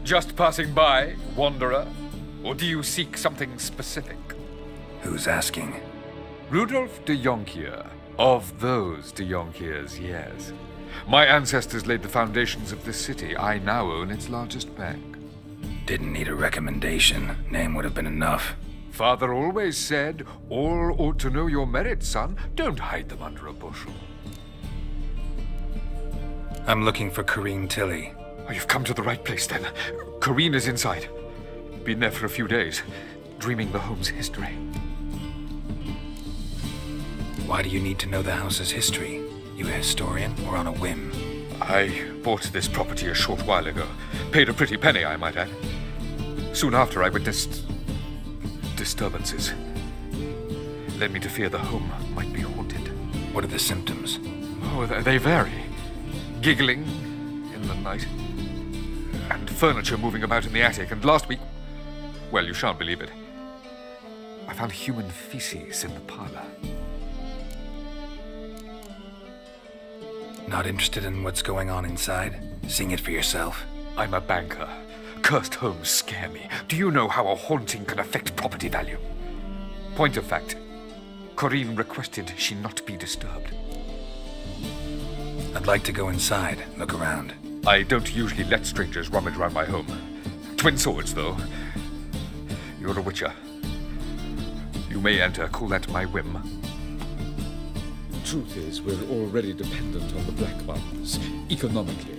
Just passing by, wanderer? Or do you seek something specific? Who's asking? Rudolf de Jonkier. Of those de Jonkiers, yes. My ancestors laid the foundations of this city. I now own its largest bank. Didn't need a recommendation. Name would have been enough. Father always said, all ought to know your merits, son. Don't hide them under a bushel. I'm looking for Corinne Tilly. Oh, you've come to the right place, then. Corinne is inside. Been there for a few days, dreaming the home's history. Why do you need to know the house's history? You a historian or on a whim? I bought this property a short while ago. Paid a pretty penny, I might add. Soon after, I witnessed disturbances. Led me to fear the home might be haunted. What are the symptoms? Oh, they vary. Giggling in the night. And furniture moving about in the attic. And last week, well, you shan't believe it, I found human feces in the parlor. Not interested in what's going on inside? Seeing it for yourself? I'm a banker. Cursed homes scare me. Do you know how a haunting can affect property value? Point of fact, Corinne requested she not be disturbed. I'd like to go inside, look around. I don't usually let strangers rummage around my home. Twin swords, though. You're a witcher. You may enter, call that my whim. Truth is, we're already dependent on the Black Ones, economically.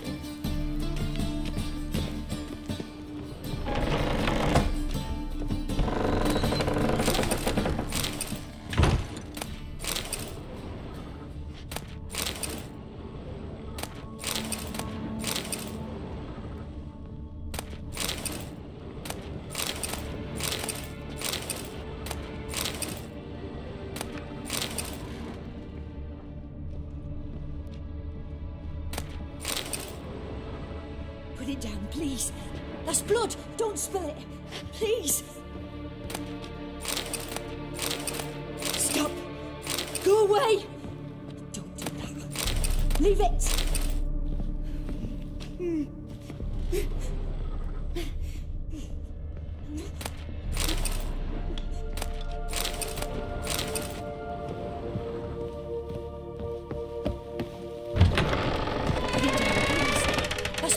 Put it down, please. That's blood. Don't spill it. Please. Stop. Go away. Don't do that. Leave it.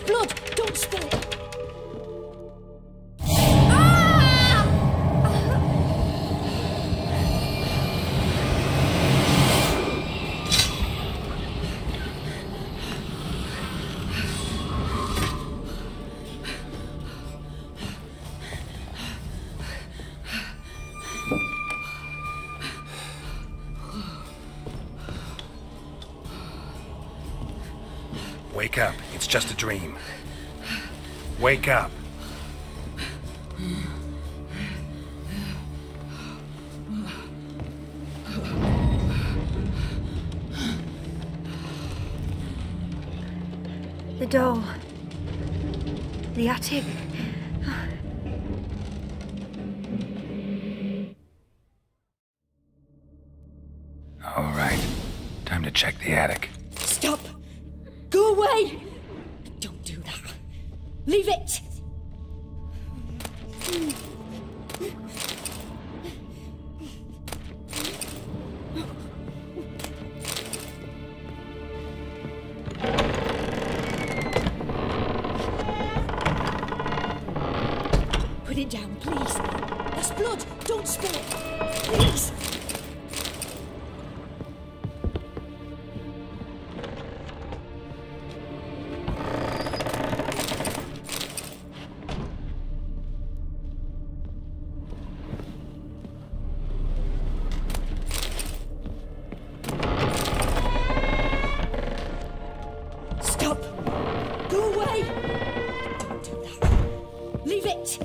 Blood! Don't spill it! Wake up. It's just a dream. Wake up. The door. The attic. All right. Time to check the attic. Stop! Go away! Don't do that. Leave it! Put it down, please. That's blood. Don't spill it. Please. Stop! Go away! Don't do that. Leave it!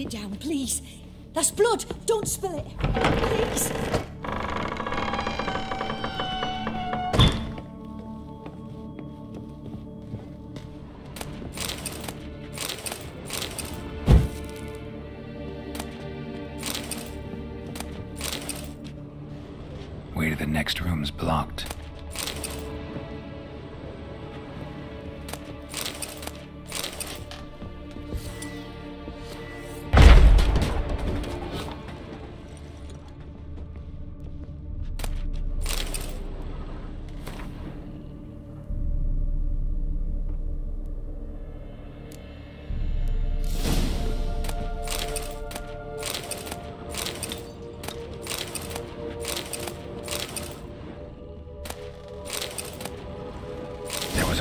it down, please. That's blood. Don't spill it. Please. Way to the next room's blocked.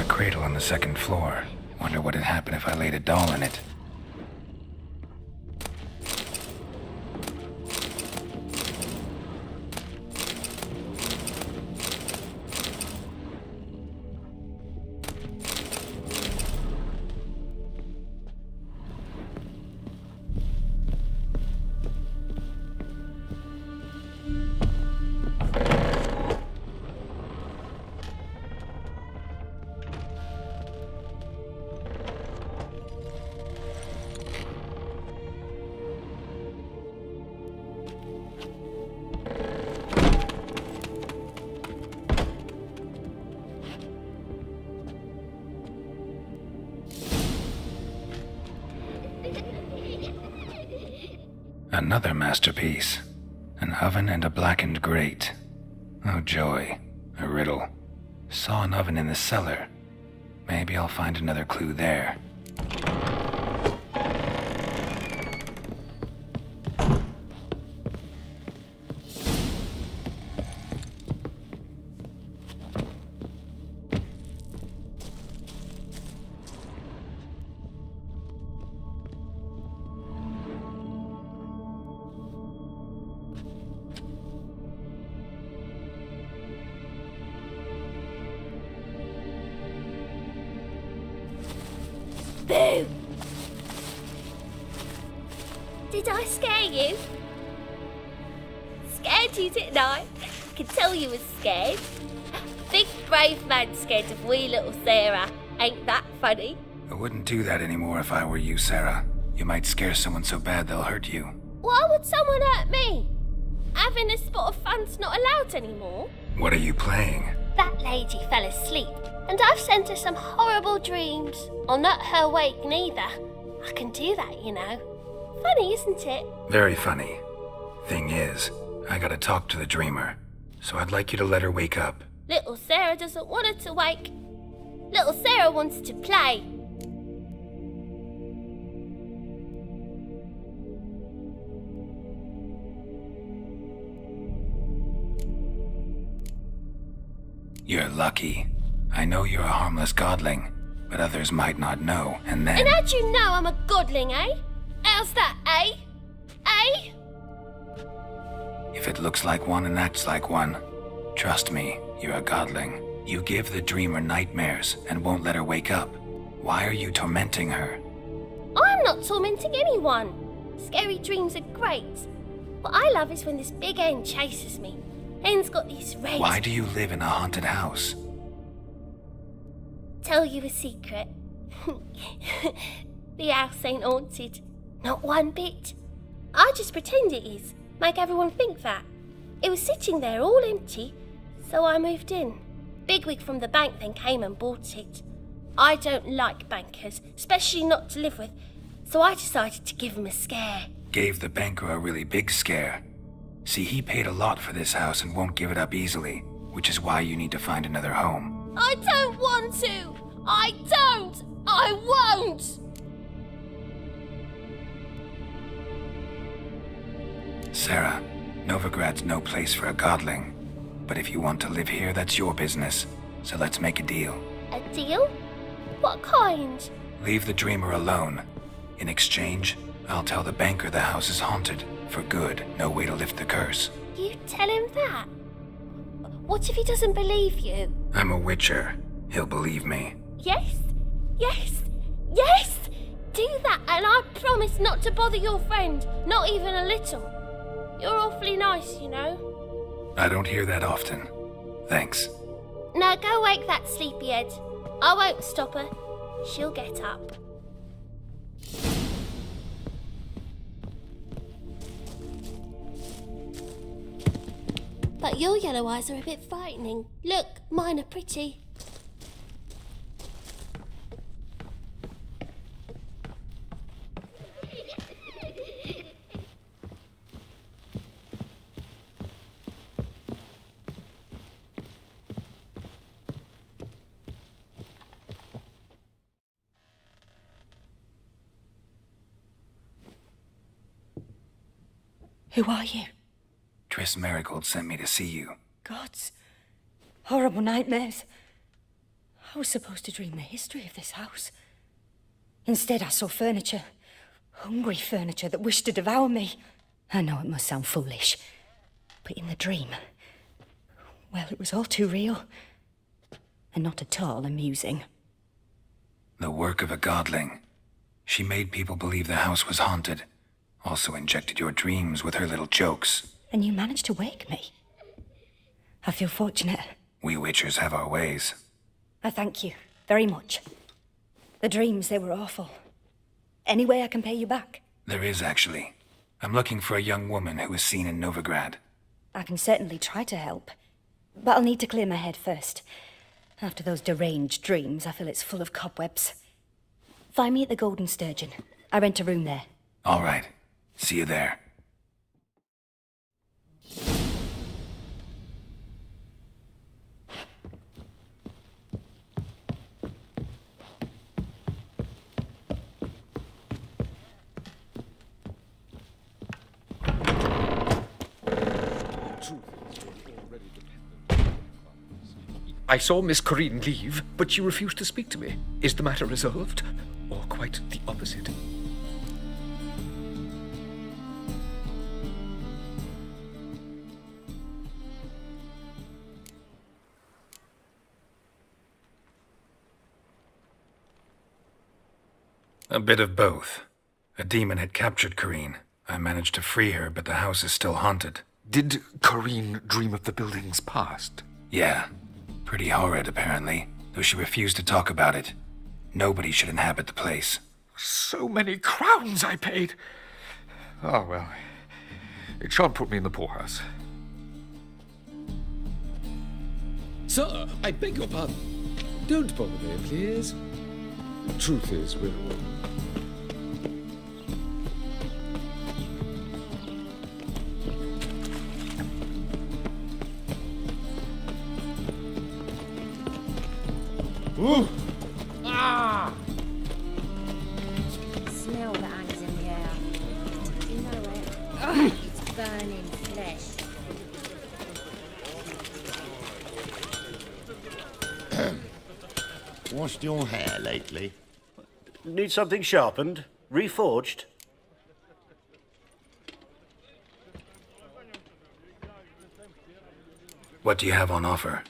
Cradle on the second floor. Wonder what would happen if I laid a doll in it. Another masterpiece. An oven and a blackened grate. Oh joy. A riddle. Saw an oven in the cellar. Maybe I'll find another clue there. Boo! Did I scare you? Scared you, didn't I? I can tell you was scared. Big brave man scared of wee little Sarah. Ain't that funny? I wouldn't do that anymore if I were you, Sarah. You might scare someone so bad they'll hurt you. Why would someone hurt me? Having a spot of fun's not allowed anymore. What are you playing? That lady fell asleep, and I've sent her some horrible dreams. I'll not her wake neither. I can do that, you know. Funny, isn't it? Very funny. Thing is, I gotta talk to the dreamer, so I'd like you to let her wake up. Little Sarah doesn't want her to wake. Little Sarah wants to play. You're lucky. I know you're a harmless godling, but others might not know, and then... And how'd you know I'm a godling, eh? How's that, eh? Eh? If it looks like one and acts like one, trust me, you're a godling. You give the dreamer nightmares and won't let her wake up. Why are you tormenting her? I'm not tormenting anyone. Scary dreams are great. What I love is when this big hen chases me. Hen's got these red... Why do you live in a haunted house? Tell you a secret. The house ain't haunted. Not one bit. I just pretend it is. Make everyone think that. It was sitting there all empty, so I moved in. Bigwig from the bank then came and bought it. I don't like bankers, especially not to live with, so I decided to give him a scare. Gave the banker a really big scare. See, he paid a lot for this house and won't give it up easily, which is why you need to find another home. I don't want to! I don't! I won't! Sarah, Novigrad's no place for a godling. But if you want to live here, that's your business. So let's make a deal. A deal? What kind? Leave the dreamer alone. In exchange, I'll tell the banker the house is haunted. For good, no way to lift the curse. You tell him that? What if he doesn't believe you? I'm a witcher. He'll believe me. Yes, yes, yes! Do that And I promise not to bother your friend, not even a little. You're awfully nice, you know. I don't hear that often. Thanks. Now go wake that sleepyhead. I won't stop her. She'll get up. But your yellow eyes are a bit frightening. Look, mine are pretty. Who are you? Triss Merigold sent me to see you. Gods. Horrible nightmares. I was supposed to dream the history of this house. Instead, I saw furniture. Hungry furniture that wished to devour me. I know it must sound foolish, but in the dream, well, it was all too real. And not at all amusing. The work of a godling. She made people believe the house was haunted. Also injected your dreams with her little jokes. And you managed to wake me. I feel fortunate. We witchers have our ways. I thank you very much. The dreams, they were awful. Any way I can pay you back? There is, actually. I'm looking for a young woman who was seen in Novigrad. I can certainly try to help. But I'll need to clear my head first. After those deranged dreams, I feel it's full of cobwebs. Find me at the Golden Sturgeon. I rent a room there. All right. See you there. I saw Miss Corinne leave, but she refused to speak to me. Is the matter resolved? Or quite the opposite? A bit of both. A demon had captured Corinne. I managed to free her, but the house is still haunted. Did Corinne dream of the building's past? Yeah. Pretty horrid, apparently, though she refused to talk about it. Nobody should inhabit the place. So many crowns I paid! Oh, well. It shan't put me in the poorhouse. Sir, I beg your pardon. Don't bother me, please. The truth is, we're all... Ooh! Ah! Smell that hangs in the air. Do you know it? Oh, it's burning flesh. Washed your hair lately? Need something sharpened? Reforged? What do you have on offer?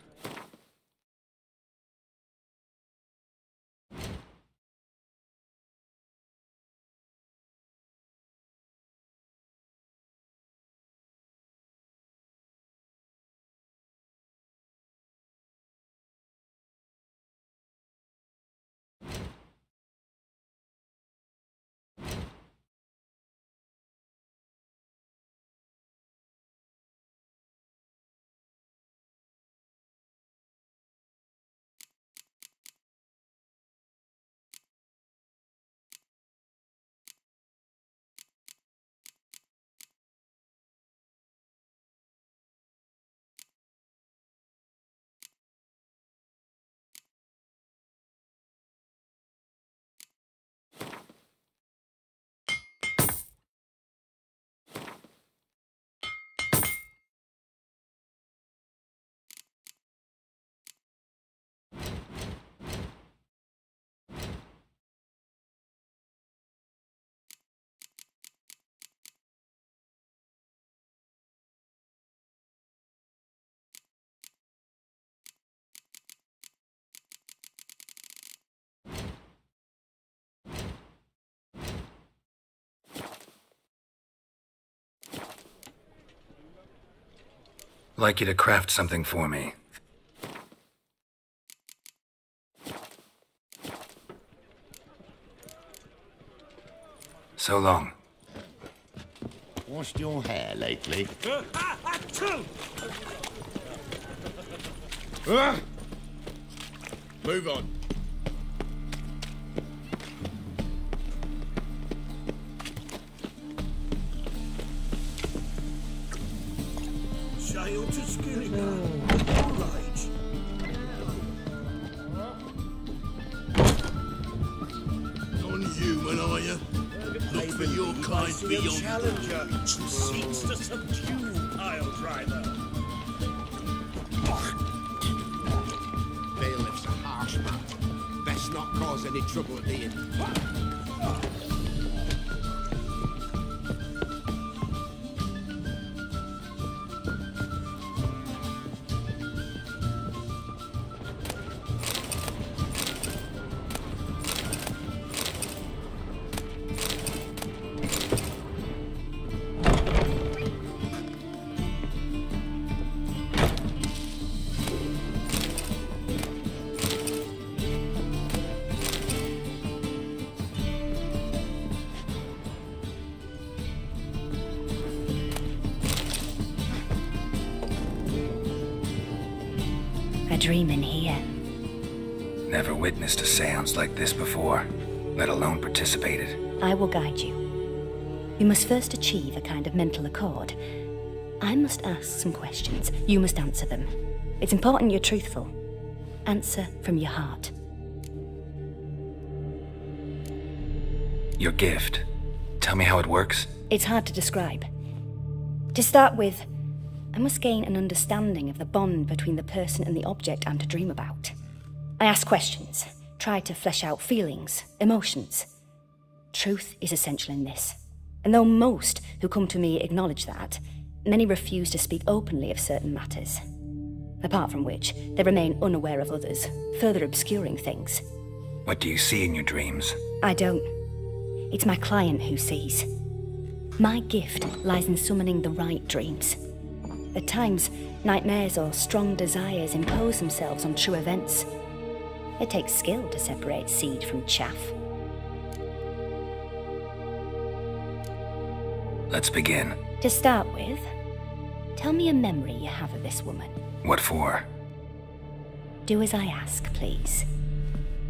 like you to craft something for me. So long. Washed your hair lately? Move on. Sail to Skillingham. All right. Non-human, are you? Look for your kind beyond. Challenger who seeks to subdue pile driver. Bailiff's a harsh man. Best not cause any trouble at the inn. A dream in here. Never witnessed a seance like this before, let alone participated. I will guide you. You must first achieve a kind of mental accord. I must ask some questions. You must answer them. It's important you're truthful. Answer from your heart. Your gift. Tell me how it works. It's hard to describe. To start with, I must gain an understanding of the bond between the person and the object I'm to dream about. I ask questions, try to flesh out feelings, emotions. Truth is essential in this, and though most who come to me acknowledge that, many refuse to speak openly of certain matters. Apart from which, they remain unaware of others, further obscuring things. What do you see in your dreams? I don't. It's my client who sees. My gift lies in summoning the right dreams. At times, nightmares or strong desires impose themselves on true events. It takes skill to separate seed from chaff. Let's begin. To start with, tell me a memory you have of this woman. What for? Do as I ask, please.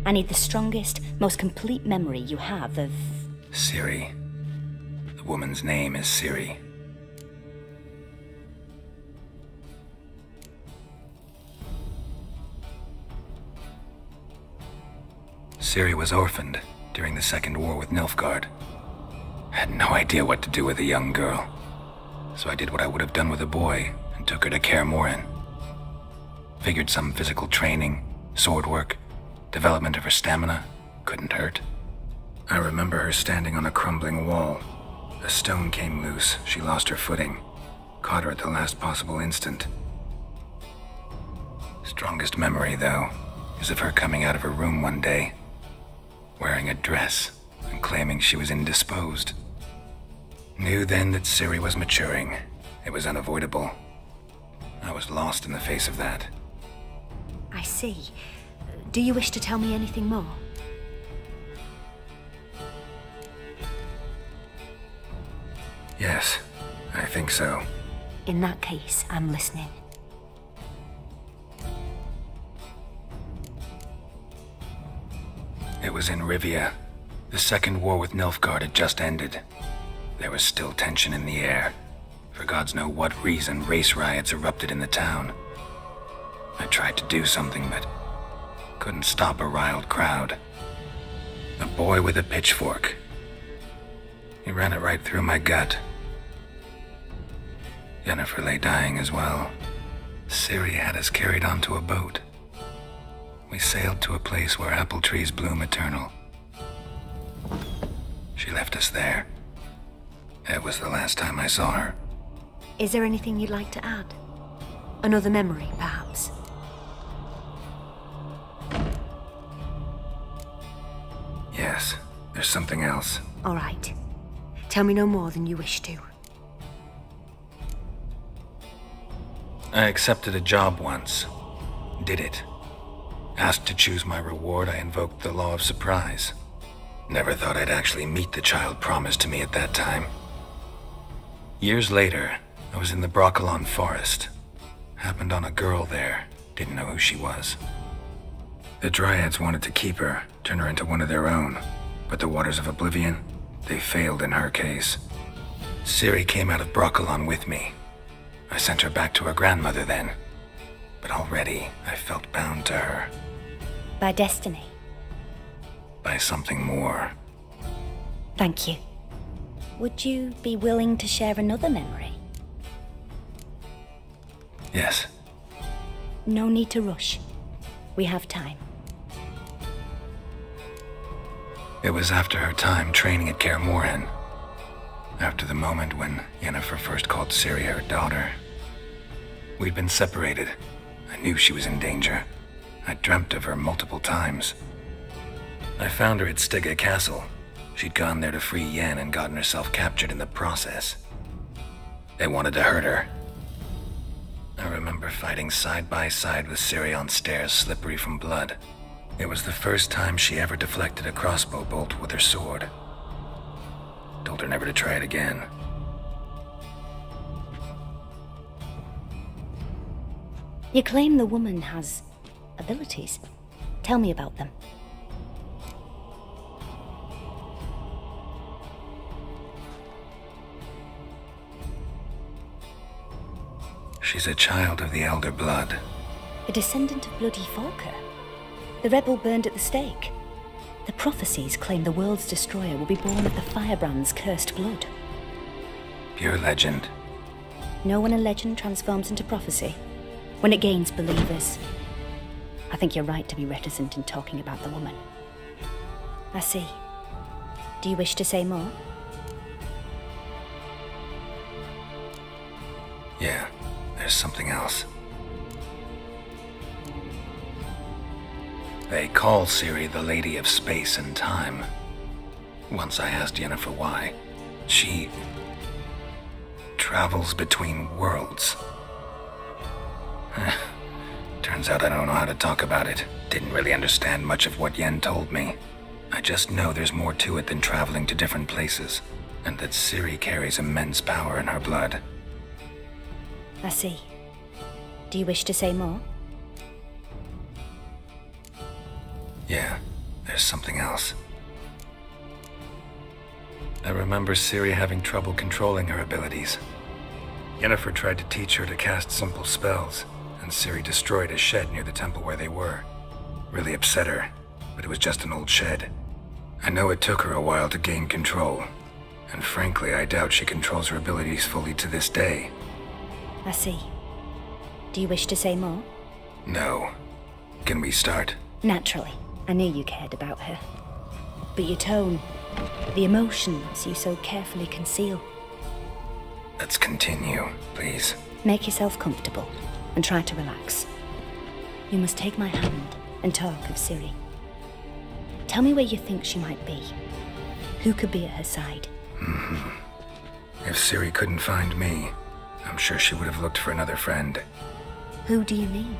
I need the strongest, most complete memory you have of... Ciri. The woman's name is Ciri. Ciri was orphaned during the Second War with Nilfgaard. Had no idea what to do with a young girl, so I did what I would have done with a boy and took her to Kaer Morhen. Figured some physical training, sword work, development of her stamina couldn't hurt. I remember her standing on a crumbling wall. A stone came loose, she lost her footing, caught her at the last possible instant. Strongest memory, though, is of her coming out of her room one day, wearing a dress and claiming she was indisposed. Knew then that Ciri was maturing. It was unavoidable. I was lost in the face of that. I see. Do you wish to tell me anything more? Yes, I think so. In that case, I'm listening. It was in Rivia. The Second War with Nilfgaard had just ended. There was still tension in the air. For gods know what reason, race riots erupted in the town. I tried to do something, but couldn't stop a riled crowd. A boy with a pitchfork. He ran it right through my gut. Yennefer lay dying as well. Ciri had us carried onto a boat. We sailed to a place where apple trees bloom eternal. She left us there. It was the last time I saw her. Is there anything you'd like to add? Another memory, perhaps? Yes, there's something else. All right. Tell me no more than you wish to. I accepted a job once. Did it. Asked to choose my reward, I invoked the law of surprise. Never thought I'd actually meet the child promised to me at that time. Years later, I was in the Broccolon forest. Happened on a girl there. Didn't know who she was. The Dryads wanted to keep her, turn her into one of their own. But the Waters of Oblivion, they failed in her case. Ciri came out of Broccolon with me. I sent her back to her grandmother then. But already, I felt bound to her. By destiny. By something more. Thank you. Would you be willing to share another memory? Yes. No need to rush. We have time. It was after her time training at Kaer Morhen. After the moment when Yennefer first called Ciri her daughter. We'd been separated. I knew she was in danger. I dreamt of her multiple times. I found her at Stygga Castle. She'd gone there to free Yen and gotten herself captured in the process. They wanted to hurt her. I remember fighting side by side with Ciri on stairs slippery from blood. It was the first time she ever deflected a crossbow bolt with her sword. Told her never to try it again. You claim the woman has abilities. Tell me about them. She's a child of the Elder Blood. A descendant of bloody Falker. The rebel burned at the stake. The prophecies claim the world's destroyer will be born of the Firebrand's cursed blood. Pure legend. Know when a legend transforms into prophecy? When it gains believers. I think you're right to be reticent in talking about the woman. I see. Do you wish to say more? Yeah, there's something else. They call Ciri the Lady of Space and Time. Once I asked Yennefer why. She travels between worlds. Turns out I don't know how to talk about it. Didn't really understand much of what Yen told me. I just know there's more to it than traveling to different places, and that Ciri carries immense power in her blood. I see. Do you wish to say more? Yeah, there's something else. I remember Ciri having trouble controlling her abilities. Yennefer tried to teach her to cast simple spells, and Ciri destroyed a shed near the temple where they were. Really upset her, but it was just an old shed. I know it took her a while to gain control, and frankly, I doubt she controls her abilities fully to this day. I see. Do you wish to say more? No. Can we start? Naturally. I knew you cared about her. But your tone, the emotions you so carefully conceal. Let's continue, please. Make yourself comfortable and try to relax. You must take my hand and talk of Ciri. Tell me where you think she might be. Who could be at her side? If Ciri couldn't find me, I'm sure she would have looked for another friend. Who do you mean?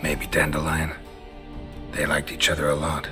Maybe Dandelion. They liked each other a lot.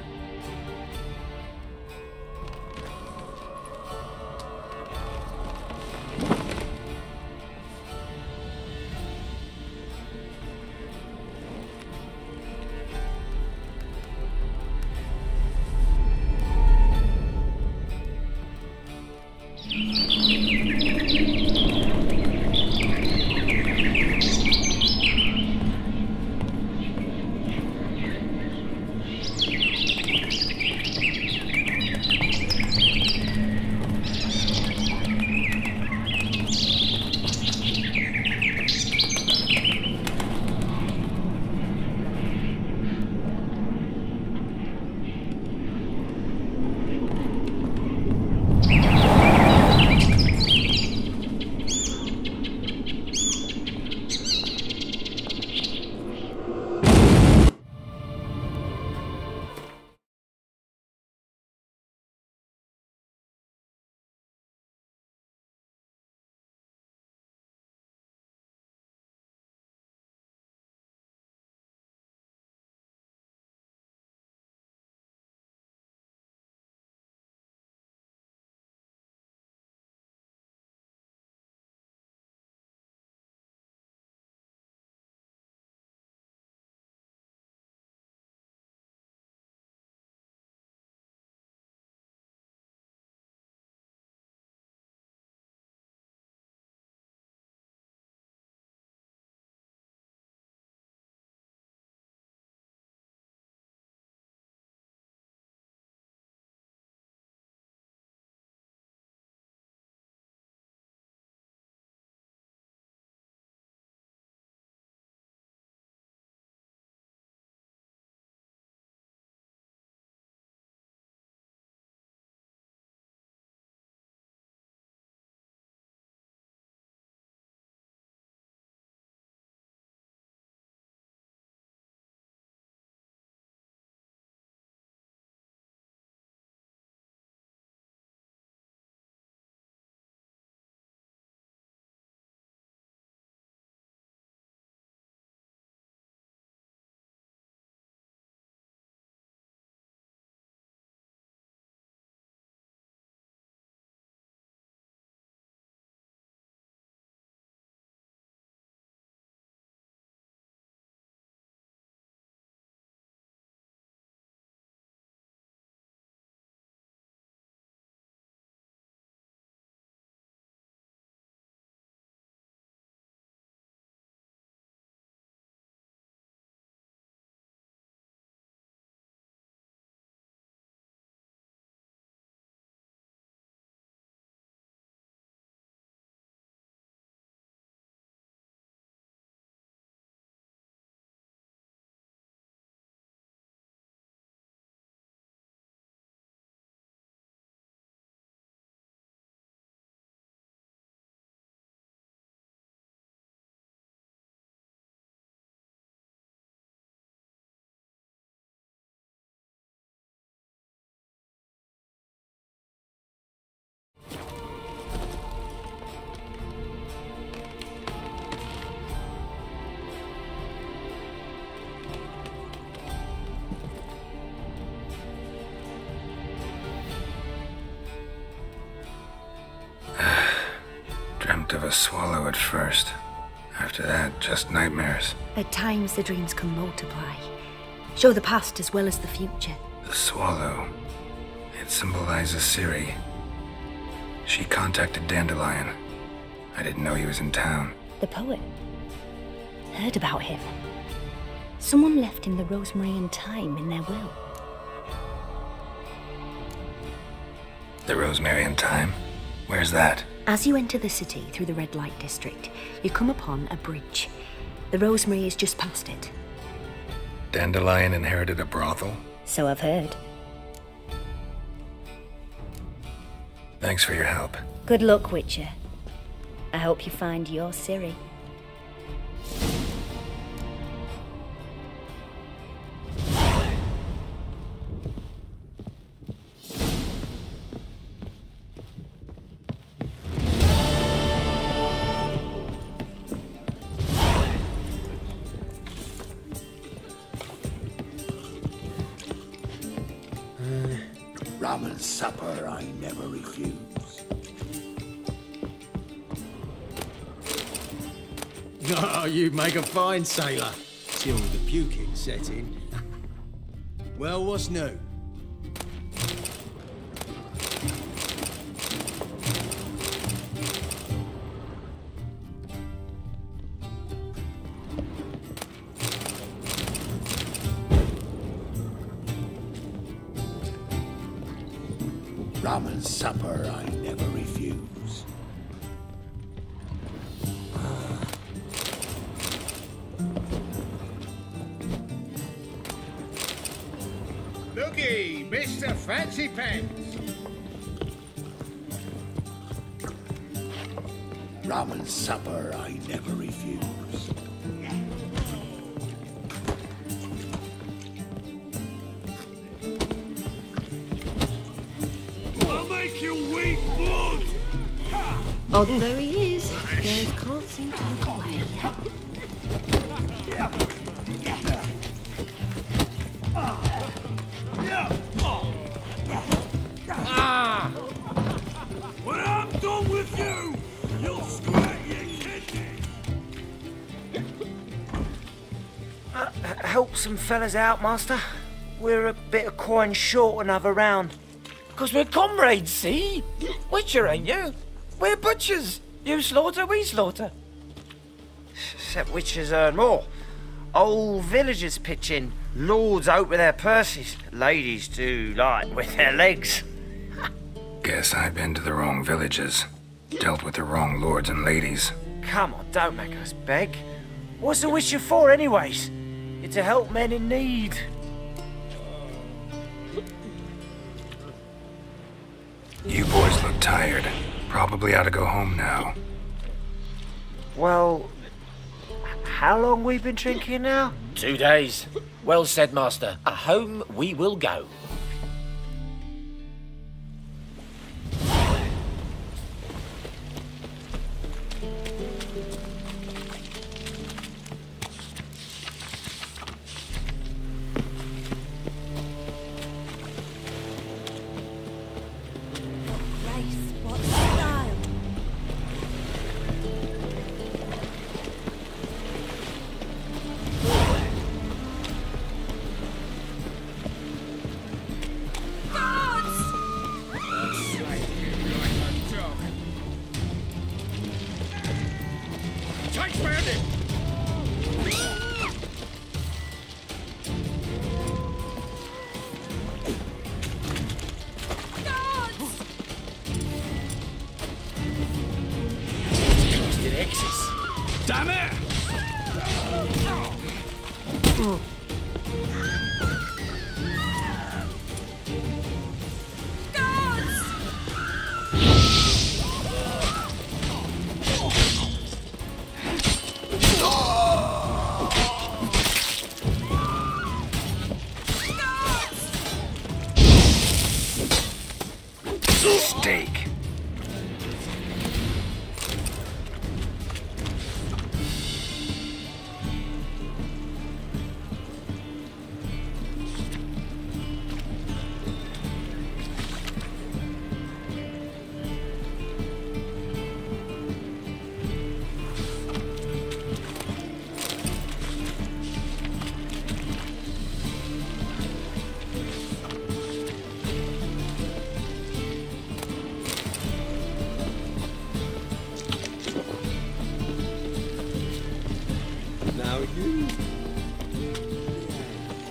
a swallow at first. After that, just nightmares. At times, the dreams can multiply. Show the past as well as the future. The swallow. It symbolizes Ciri. She contacted Dandelion. I didn't know he was in town. The poet. Heard about him. Someone left him the rosemary and thyme in their will. The rosemary and thyme? Where's that? As you enter the city through the red light district, you come upon a bridge. The rosemary is just past it. Dandelion inherited a brothel? So I've heard. Thanks for your help. Good luck, Witcher. I hope you find your Ciri. Rum and supper I never refuse. Oh, you make a fine sailor. Till the puking set in. Well, what's new? Rum and supper I never refuse. Looky, Mr. Fancy Pants. Rum and supper I never refuse. I'll make you weep blood. Odd though he is, girls can't seem to look away. When I'm done with you, you'll scratch your kidney. Help some fellas out, Master. We're a bit of coin short another round. 'Cause we're comrades, see? Witcher, ain't you? We're butchers. You slaughter, we slaughter. Except witchers earn more. Old villagers pitch in. Lords out with their purses. Ladies do like with their legs. Guess I've been to the wrong villages. Dealt with the wrong lords and ladies. Come on, don't make us beg. What's a witcher for, anyways? It's to help men in need. You boys look tired. Probably ought to go home now. Well, how long we been drinking now? 2 days. Well said, Master. Home we will go. Damn it! Steak. are you?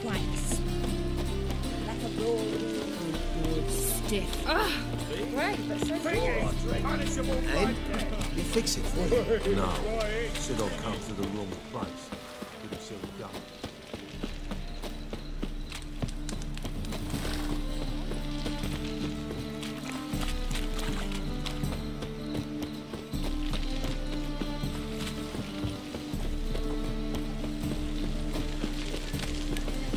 Quite like a roll. Good stiff. Ah, great, but so And we fix it for you. No, should all come to the wrong place. With a silver gun.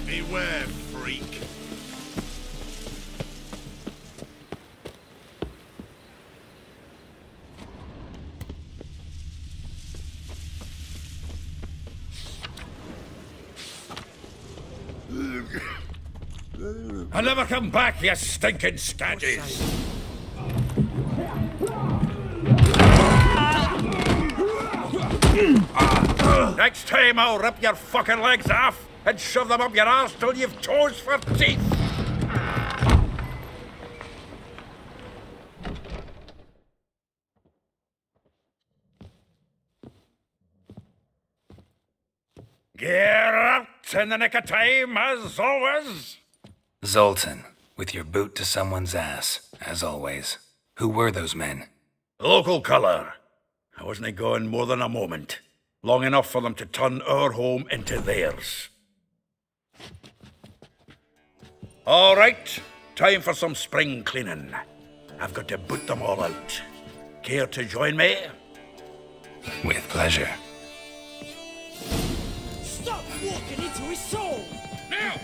Beware, freak. I'll never come back, you stinking scaddies! Next time I'll rip your fucking legs off and shove them up your arse till you've toes for teeth! Get out in the nick of time, as always! Zoltan, with your boot to someone's ass, as always. Who were those men? Local colour. I wasn't gone more than a moment. Long enough for them to turn our home into theirs. All right, time for some spring cleaning. I've got to boot them all out. Care to join me? With pleasure. Stop walking into his soul! Now!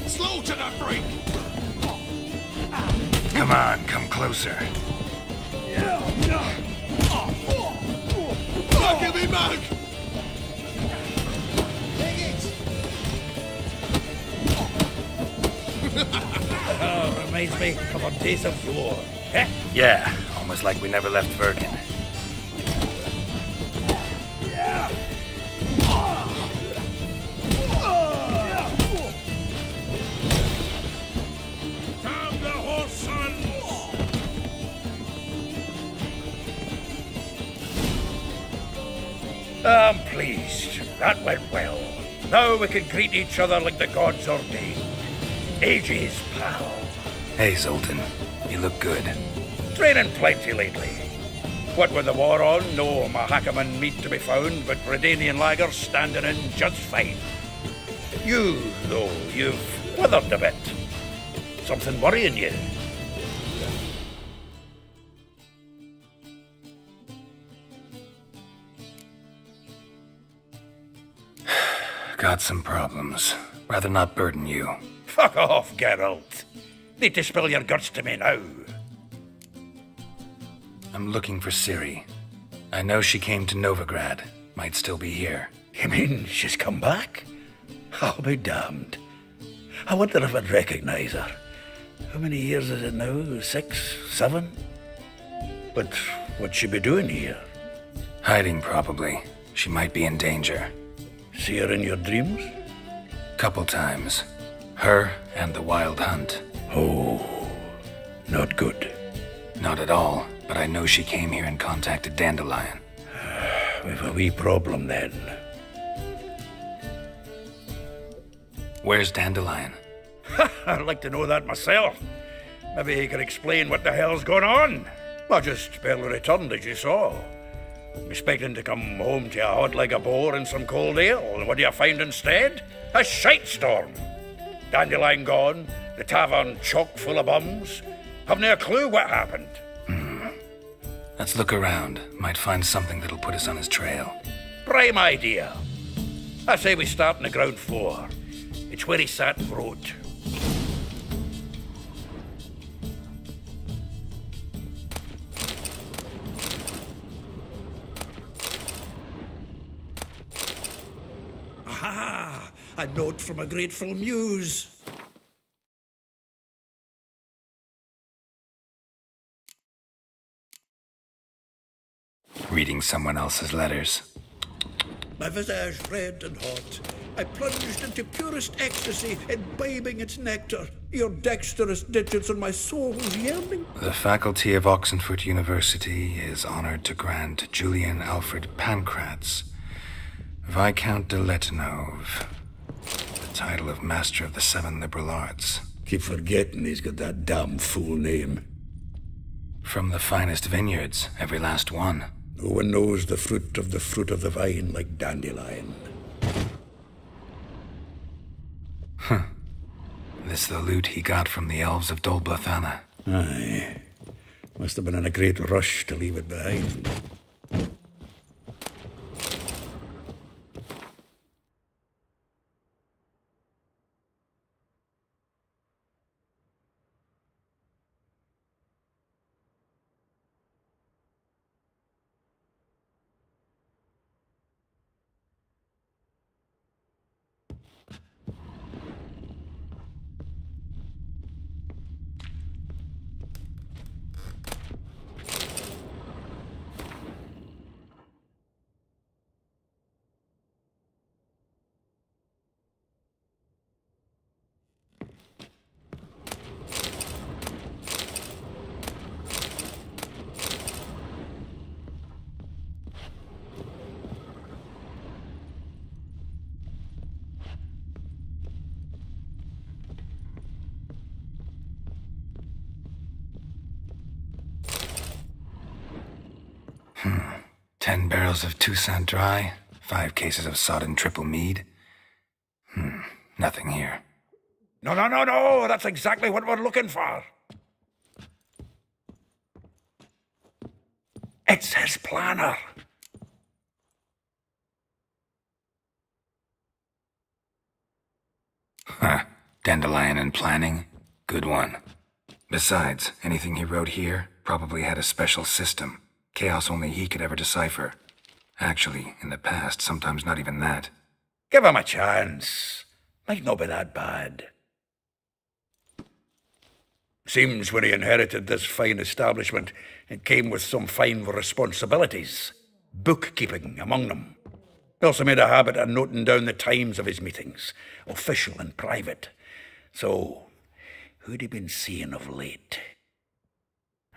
Slaughter the freak! Come on, come closer. Look at me, mug! Oh, reminds me of our days of yore. Eh? Yeah, almost like we never left Birkin. Damn the horse sons! I'm pleased. That went well. Now we can greet each other like the gods ordained. Ages, pal. Hey, Zoltan. You look good. Training plenty lately. What with the war on, no Mahakaman meat to be found, but Redanian lagers standing in just fine. You, though, you've withered a bit. Something worrying you? Got some problems. Rather not burden you. Fuck off, Geralt. Need to spill your guts to me now. I'm looking for Ciri. I know she came to Novigrad. Might still be here. You mean she's come back? I'll be damned. I wonder if I'd recognize her. How many years is it now? 6, 7? But what'd she be doing here? Hiding, probably. She might be in danger. See her in your dreams? Couple times. Her and the Wild Hunt. Oh, not good. Not at all, but I know she came here and contacted Dandelion. We've a wee problem then. Where's Dandelion? I'd like to know that myself. Maybe he could explain what the hell's going on. I just barely returned, as you saw. Expecting to come home to a hot like a boar and some cold ale, and what do you find instead? A shitestorm. Dandelion gone, the tavern chock full of bums. Have no clue what happened. Let's look around. Might find something that'll put us on his trail. Prime idea. I say we start on the ground floor. It's where he sat and wrote. Aha! A note from a grateful muse. Reading someone else's letters. my visage red and hot. I plunged into purest ecstasy, imbibing its nectar. Your dexterous digits on my soul's yearning. The faculty of Oxenford University is honored to grant Julian Alfred Pancratz, Viscount de Letenove, the title of Master of the Seven Liberal Arts. Keep forgetting he's got that damn fool name. From the finest vineyards, every last one. No one knows the fruit of the vine like Dandelion. Huh. This the loot he got from the elves of Dol Blathanna. Aye. Must have been in a great rush to leave it behind. Hmm. 10 barrels of Toussaint Dry, 5 cases of sodden triple mead. Nothing here. No, that's exactly what we're looking for. It's his planner. Huh. Dandelion and planning? Good one. Besides, anything he wrote here probably had a special system. Chaos only he could ever decipher. Actually, in the past, sometimes not even that. Give him a chance. Might not be that bad. Seems when he inherited this fine establishment, it came with some fine responsibilities. Bookkeeping among them. He also made a habit of noting down the times of his meetings, official and private. So, who'd he been seeing of late?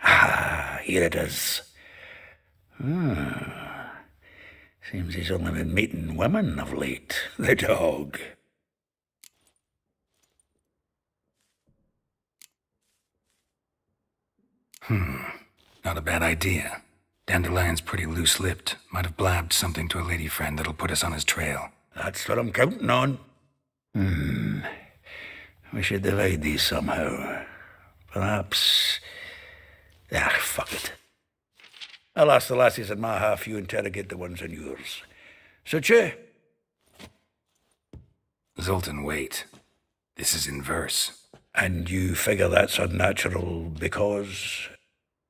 Ah, here it is. Seems he's only been meeting women of late, the dog. Not a bad idea. Dandelion's pretty loose-lipped. Might have blabbed something to a lady friend that'll put us on his trail. That's what I'm counting on. We should divide these somehow. Perhaps... fuck it. I'll ask the lassies in my half, you interrogate the ones in yours. Suit you? Zoltan, wait. This is in verse. And you figure that's unnatural because...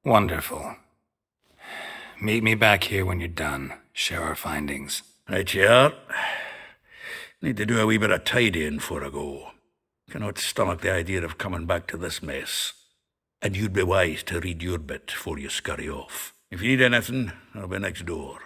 Wonderful. Meet me back here when you're done. Share our findings. Right you are. Need to do a wee bit of tidying before I go. Cannot stomach the idea of coming back to this mess. And you'd be wise to read your bit before you scurry off. If you need anything, I'll be next door.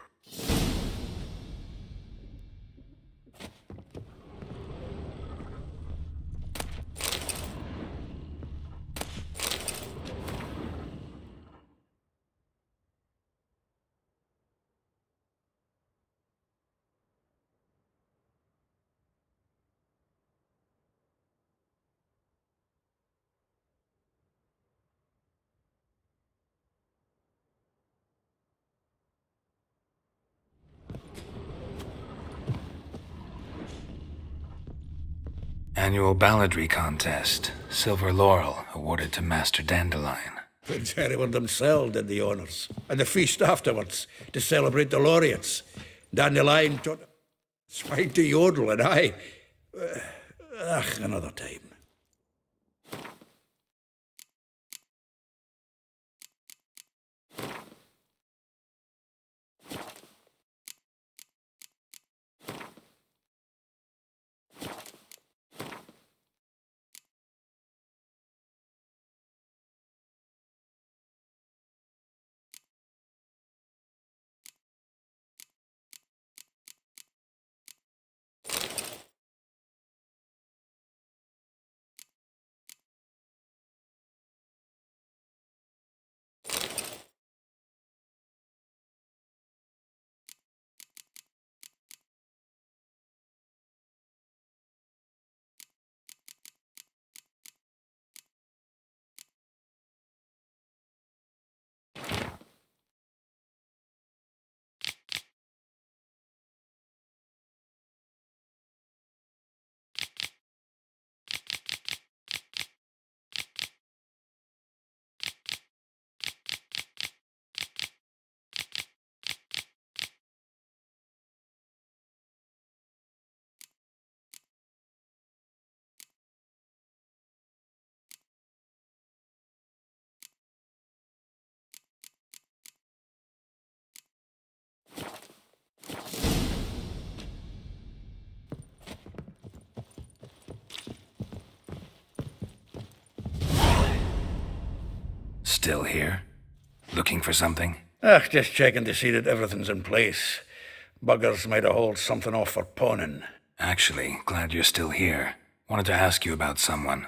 Annual balladry contest. Silver laurel awarded to Master Dandelion. Prince Hereward himself did the honours. And the feast afterwards, to celebrate the laureates. Dandelion taught swine to yodel, and I... another time. Still here? Looking for something? Just checking to see that everything's in place. Buggers might have hauled something off for pawning. Actually, glad you're still here. Wanted to ask you about someone.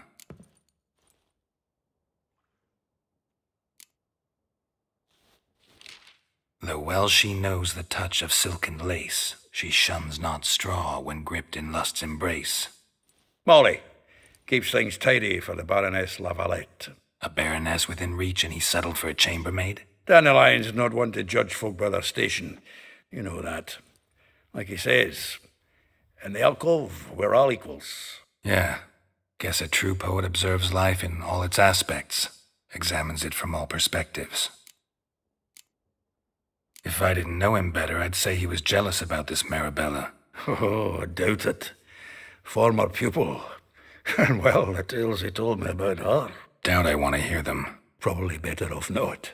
Though well she knows the touch of silken lace, she shuns not straw when gripped in lust's embrace. Molly keeps things tidy for the Baroness Lavalette. A baroness within reach, and he settled for a chambermaid? Dandelion's not one to judge folk by their station. You know that. Like he says, in the alcove, we're all equals. Yeah. Guess a true poet observes life in all its aspects, examines it from all perspectives. If I didn't know him better, I'd say he was jealous about this Marabella. Oh, I doubt it. Former pupil. And well, the tales he told me about her. Doubt I want to hear them. Probably better off not.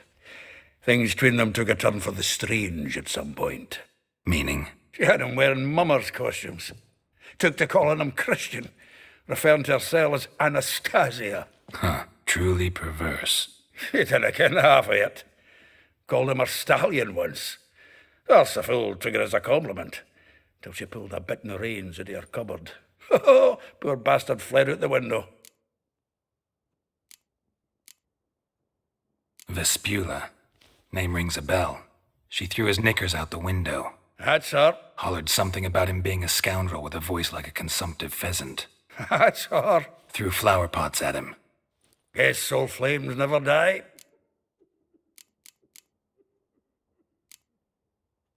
Things between them took a turn for the strange at some point. Meaning? She had him wearing mummers' costumes. Took to calling him Christian, referring to herself as Anastasia. Huh, truly perverse. He didn't ken half of it. Called him her stallion once. That's the fool took it as a compliment, till she pulled a bit in the reins into her cupboard. Oh, poor bastard fled out the window. Vespula. Name rings a bell. She threw his knickers out the window. That's her. Hollered something about him being a scoundrel with a voice like a consumptive pheasant. That's her. Threw flower pots at him. Guess soul flames never die.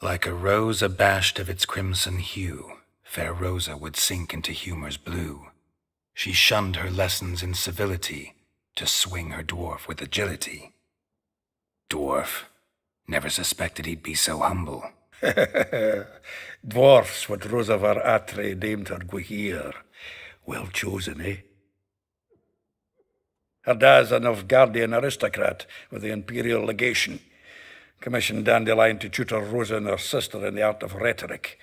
Like a rose abashed of its crimson hue, fair Rosa would sink into humor's blue. She shunned her lessons in civility to swing her dwarf with agility. Dwarf. Never suspected he'd be so humble. Dwarf's what Rosavar Atre named her Guihir. Well chosen, eh? Her dad's a Novgardian aristocrat with the Imperial Legation. Commissioned Dandelion to tutor Rosa and her sister in the art of rhetoric,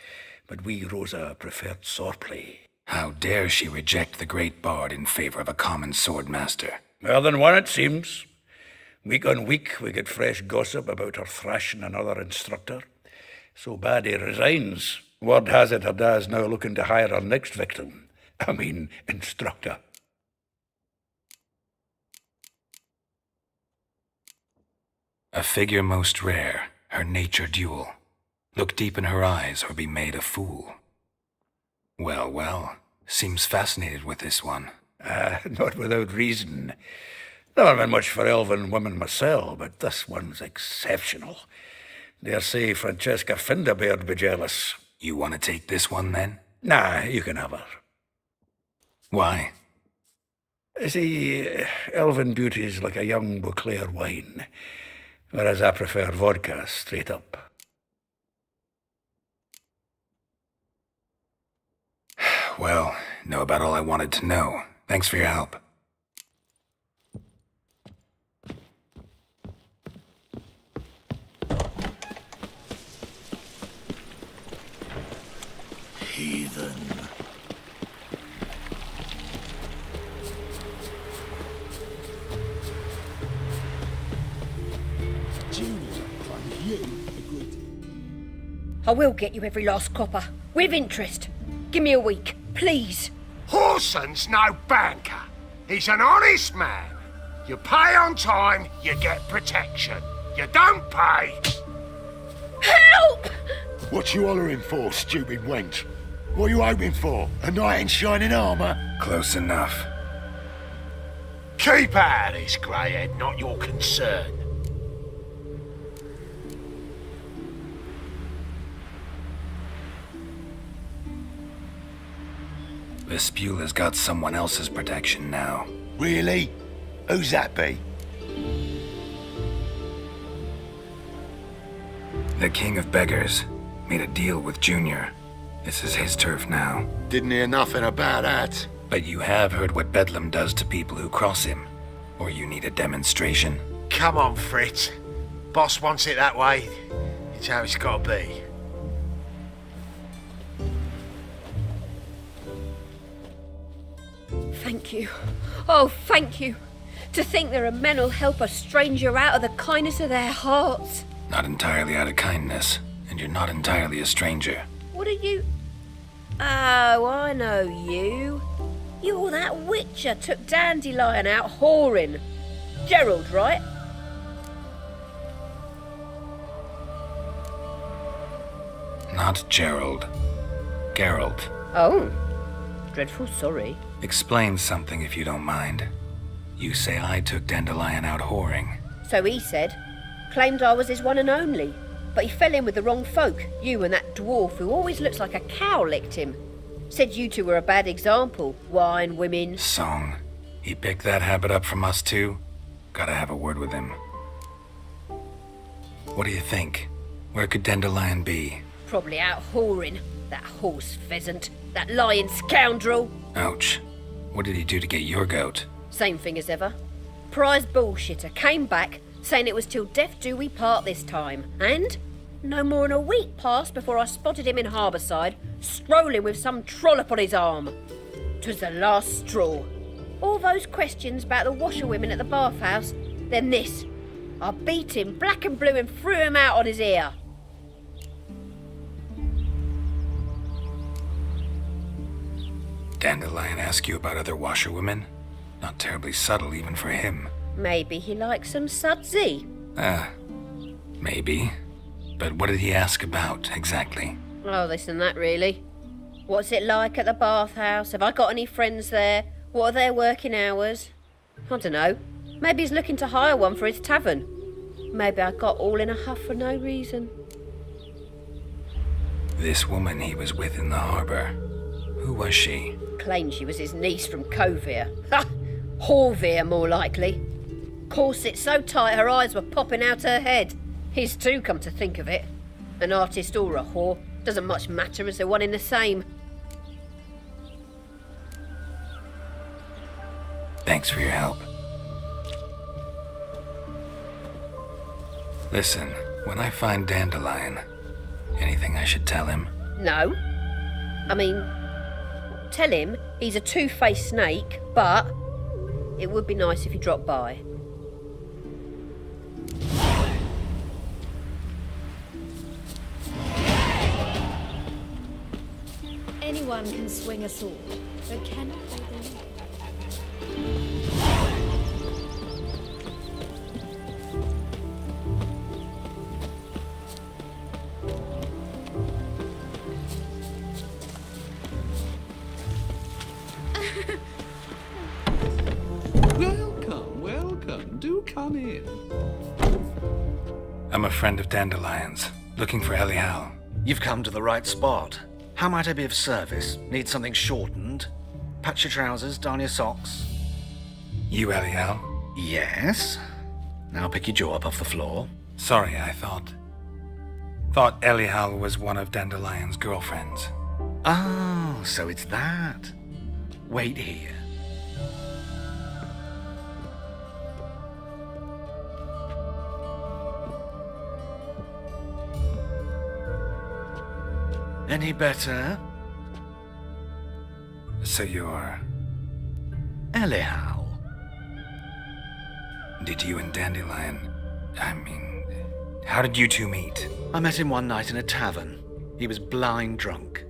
but we, Rosa, preferred swordplay. How dare she reject the great bard in favor of a common swordmaster? More than one, it seems. Week on week, we get fresh gossip about her thrashing another instructor. So bad he resigns. Word has it her dad's now looking to hire her next victim. I mean, instructor. A figure most rare, her nature dual. Look deep in her eyes or be made a fool. Well, well, seems fascinated with this one. Not without reason. Never been much for elven women myself, but this one's exceptional. Dare say Francesca Findabaird be jealous. You want to take this one, then? Nah, you can have her. Why? See, elven beauty's like a young Beauclair wine, whereas I prefer vodka straight up. Well, know about all I wanted to know. Thanks for your help. Heathen. I will get you every last copper, with interest. Give me a week, please. Horson's no banker. He's an honest man. You pay on time, you get protection. You don't pay... Help! What you hollering for, stupid wench? What you hoping for? A knight in shining armour? Close enough. Keep out of this, Greyhead, not your concern. Vespula's got someone else's protection now. Really? Who's that be? The King of Beggars made a deal with Junior. This is his turf now. Didn't hear nothing about that. But you have heard what Bedlam does to people who cross him. Or you need a demonstration? Come on, Fritz. Boss wants it that way. It's how it's got to be. Thank you. Oh, thank you. To think there are men who'll help a stranger out of the kindness of their hearts. Not entirely out of kindness, and you're not entirely a stranger. What are you... Oh, I know you. You're that witcher took Dandelion out whoring. Gerald, right? Not Gerald. Geralt. Oh. Dreadful sorry. Explain something if you don't mind. You say I took Dandelion out whoring. So he said. Claimed I was his one and only. But he fell in with the wrong folk. You and that dwarf who always looks like a cow licked him. Said you two were a bad example. Wine, women... Song. He picked that habit up from us too? Gotta have a word with him. What do you think? Where could Dandelion be? Probably out whoring. That horse pheasant. That lying scoundrel. Ouch. What did he do to get your goat? Same thing as ever. Prize bullshitter came back, saying it was till death do we part this time. And no more than a week passed before I spotted him in Harbourside, strolling with some trollop on his arm. 'Twas the last straw. All those questions about the washerwomen at the bathhouse, then this. I beat him black and blue and threw him out on his ear. Dandelion ask you about other washerwomen? Not terribly subtle even for him. Maybe he likes some sudsy. Maybe. But what did he ask about, exactly? Oh, this and that, really. What's it like at the bathhouse? Have I got any friends there? What are their working hours? I don't know. Maybe he's looking to hire one for his tavern. Maybe I got all in a huff for no reason. This woman he was with in the harbour. Who was she? Claimed she was his niece from Kovir. Ha! Horvir, more likely. Corset so tight her eyes were popping out her head. His too, come to think of it. An artist or a whore. Doesn't much matter as they're one in the same. Thanks for your help. Listen, when I find Dandelion, anything I should tell him? No. I mean, tell him he's a two-faced snake, but it would be nice if he dropped by. Anyone can swing a sword, but cannot hold a knife. Welcome, welcome. Do come in. I'm a friend of Dandelion's, looking for Elial. You've come to the right spot. How might I be of service? Need something shortened? Patch your trousers, darn your socks. You Elial? Yes. Now pick your jaw up off the floor. Sorry, I thought Elial was one of Dandelion's girlfriends. Oh, so it's that. Wait here. Any better? So you're... Elial. Did you and Dandelion... how did you two meet? I met him one night in a tavern. He was blind drunk.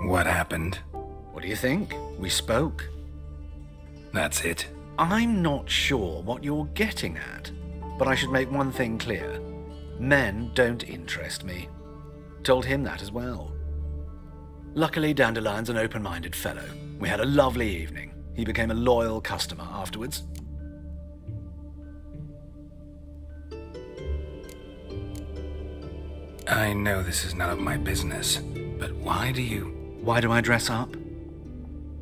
What happened? What do you think? We spoke. That's it? I'm not sure what you're getting at. But I should make one thing clear. Men don't interest me. Told him that as well. Luckily, Dandelion's an open-minded fellow. We had a lovely evening. He became a loyal customer afterwards. I know this is none of my business, but why do I dress up?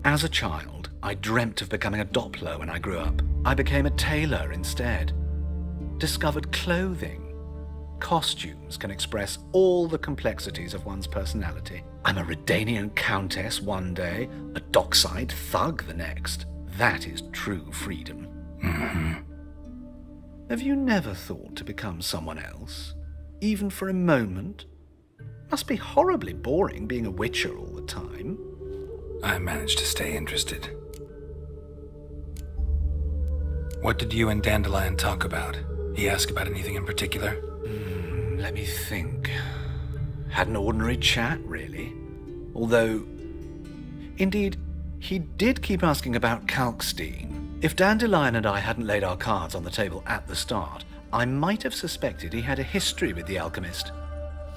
As a child, I dreamt of becoming a Doppler when I grew up. I became a tailor instead. Discovered clothing. Costumes can express all the complexities of one's personality. I'm a Redanian countess one day, a dockside thug the next. That is true freedom. Mm-hmm. Have you never thought to become someone else? Even for a moment? Must be horribly boring being a witcher all the time. I managed to stay interested. What did you and Dandelion talk about? He asked about anything in particular? Let me think. Had an ordinary chat, really. Although, indeed, he did keep asking about Kalkstein. If Dandelion and I hadn't laid our cards on the table at the start, I might have suspected he had a history with the alchemist.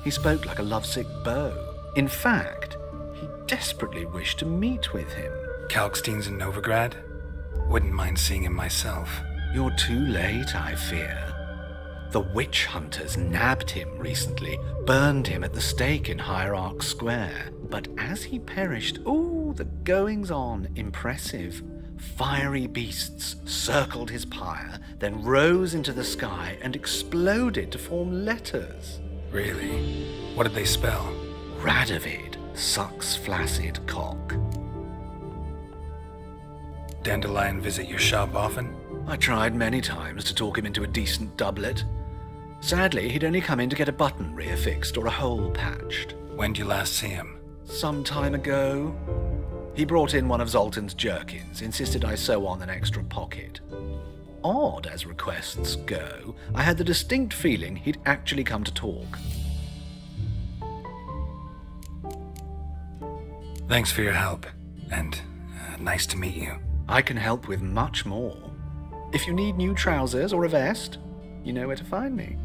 He spoke like a lovesick beau. In fact, he desperately wished to meet with him. Kalkstein's in Novigrad? Wouldn't mind seeing him myself. You're too late, I fear. The witch hunters nabbed him recently, burned him at the stake in Hierarch Square. But as he perished, the goings-on, impressive. Fiery beasts circled his pyre, then rose into the sky and exploded to form letters. Really? What did they spell? Radovid sucks flaccid cock. Dandelion visit your shop often? I tried many times to talk him into a decent doublet. Sadly, he'd only come in to get a button reaffixed or a hole patched. When did you last see him? Some time ago. He brought in one of Zoltan's jerkins, insisted I sew on an extra pocket. Odd as requests go, I had the distinct feeling he'd actually come to talk. Thanks for your help, and nice to meet you. I can help with much more. If you need new trousers or a vest, you know where to find me.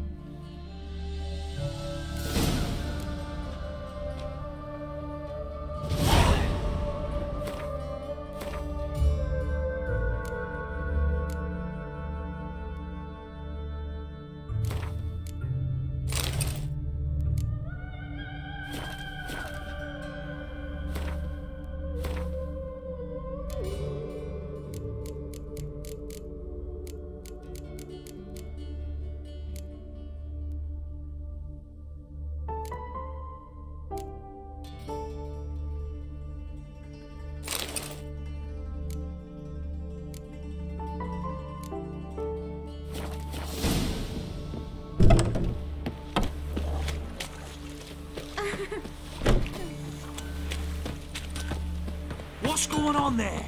What's going on there?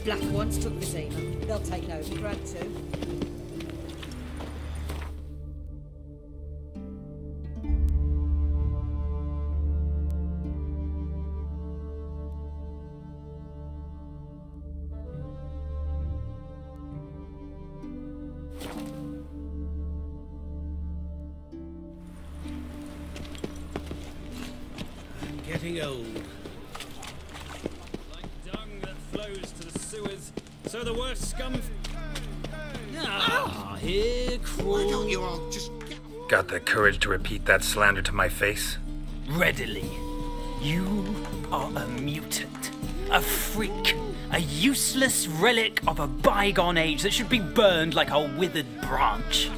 Black ones took Vizima. They'll take Novigrad too. Getting old. Like dung that flows to the sewers, so the worst scum. Here crawl. Why don't you all just Got the courage to repeat that slander to my face? Readily. You are a mutant, a freak, a useless relic of a bygone age that should be burned like a withered branch.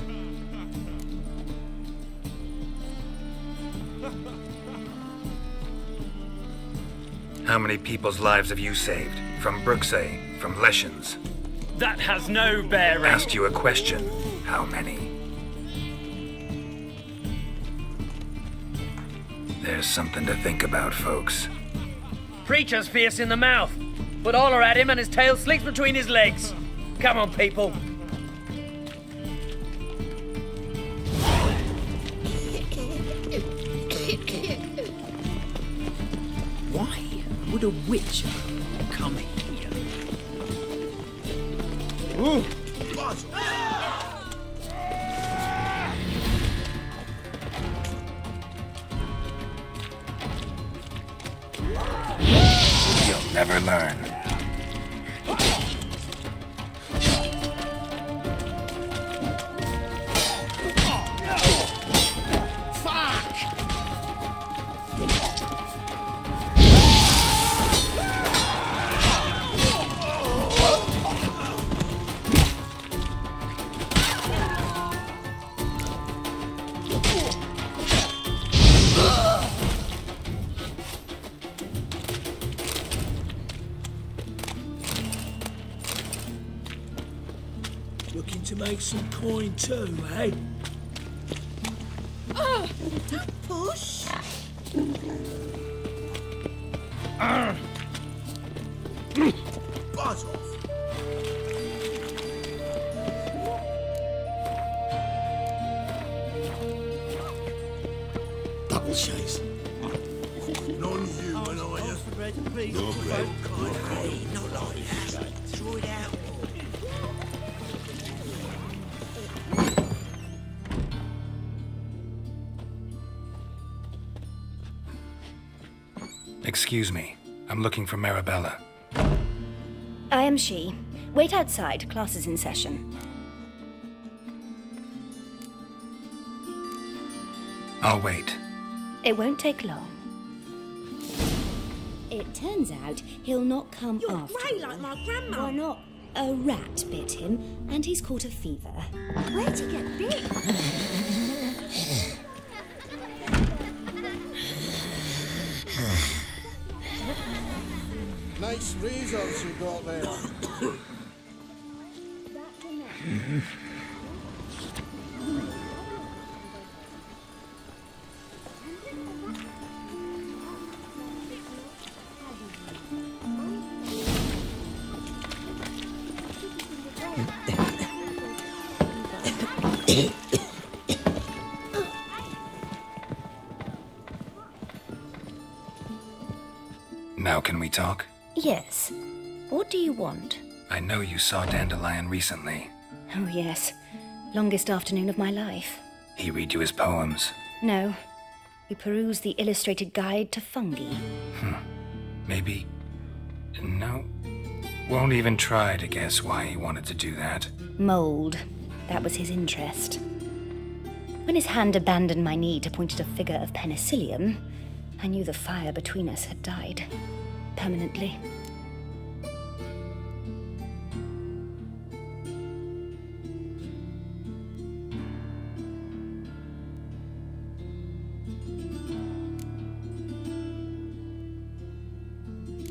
How many people's lives have you saved? From Bruxay, from Leshens? That has no bearing. Asked you a question. How many? There's something to think about, folks. Preacher's fierce in the mouth, but all are at him and his tail slinks between his legs. Come on, people. Why would a witch come here? Ooh. You'll never learn. Looking to make some coin too, eh? Oh, don't push. Buzz off. Double chase. None of you and I have. No bread. Hey, not like that. Throw it out. Excuse me. I'm looking for Marabella. I am she. Wait outside. Class is in session. I'll wait. It won't take long. It turns out he'll not come You're after grey all. like my grandma. Why not? A rat bit him, and he's caught a fever. Where'd he get bit? Nice results you got there. Now can we talk? Yes. What do you want? I know you saw Dandelion recently. Oh, yes. Longest afternoon of my life. He read you his poems. No. We perused the illustrated guide to fungi. Maybe... No. Won't even try to guess why he wanted to do that. Mold. That was his interest. When his hand abandoned my knee to point at a figure of penicillium, I knew the fire between us had died. Permanently.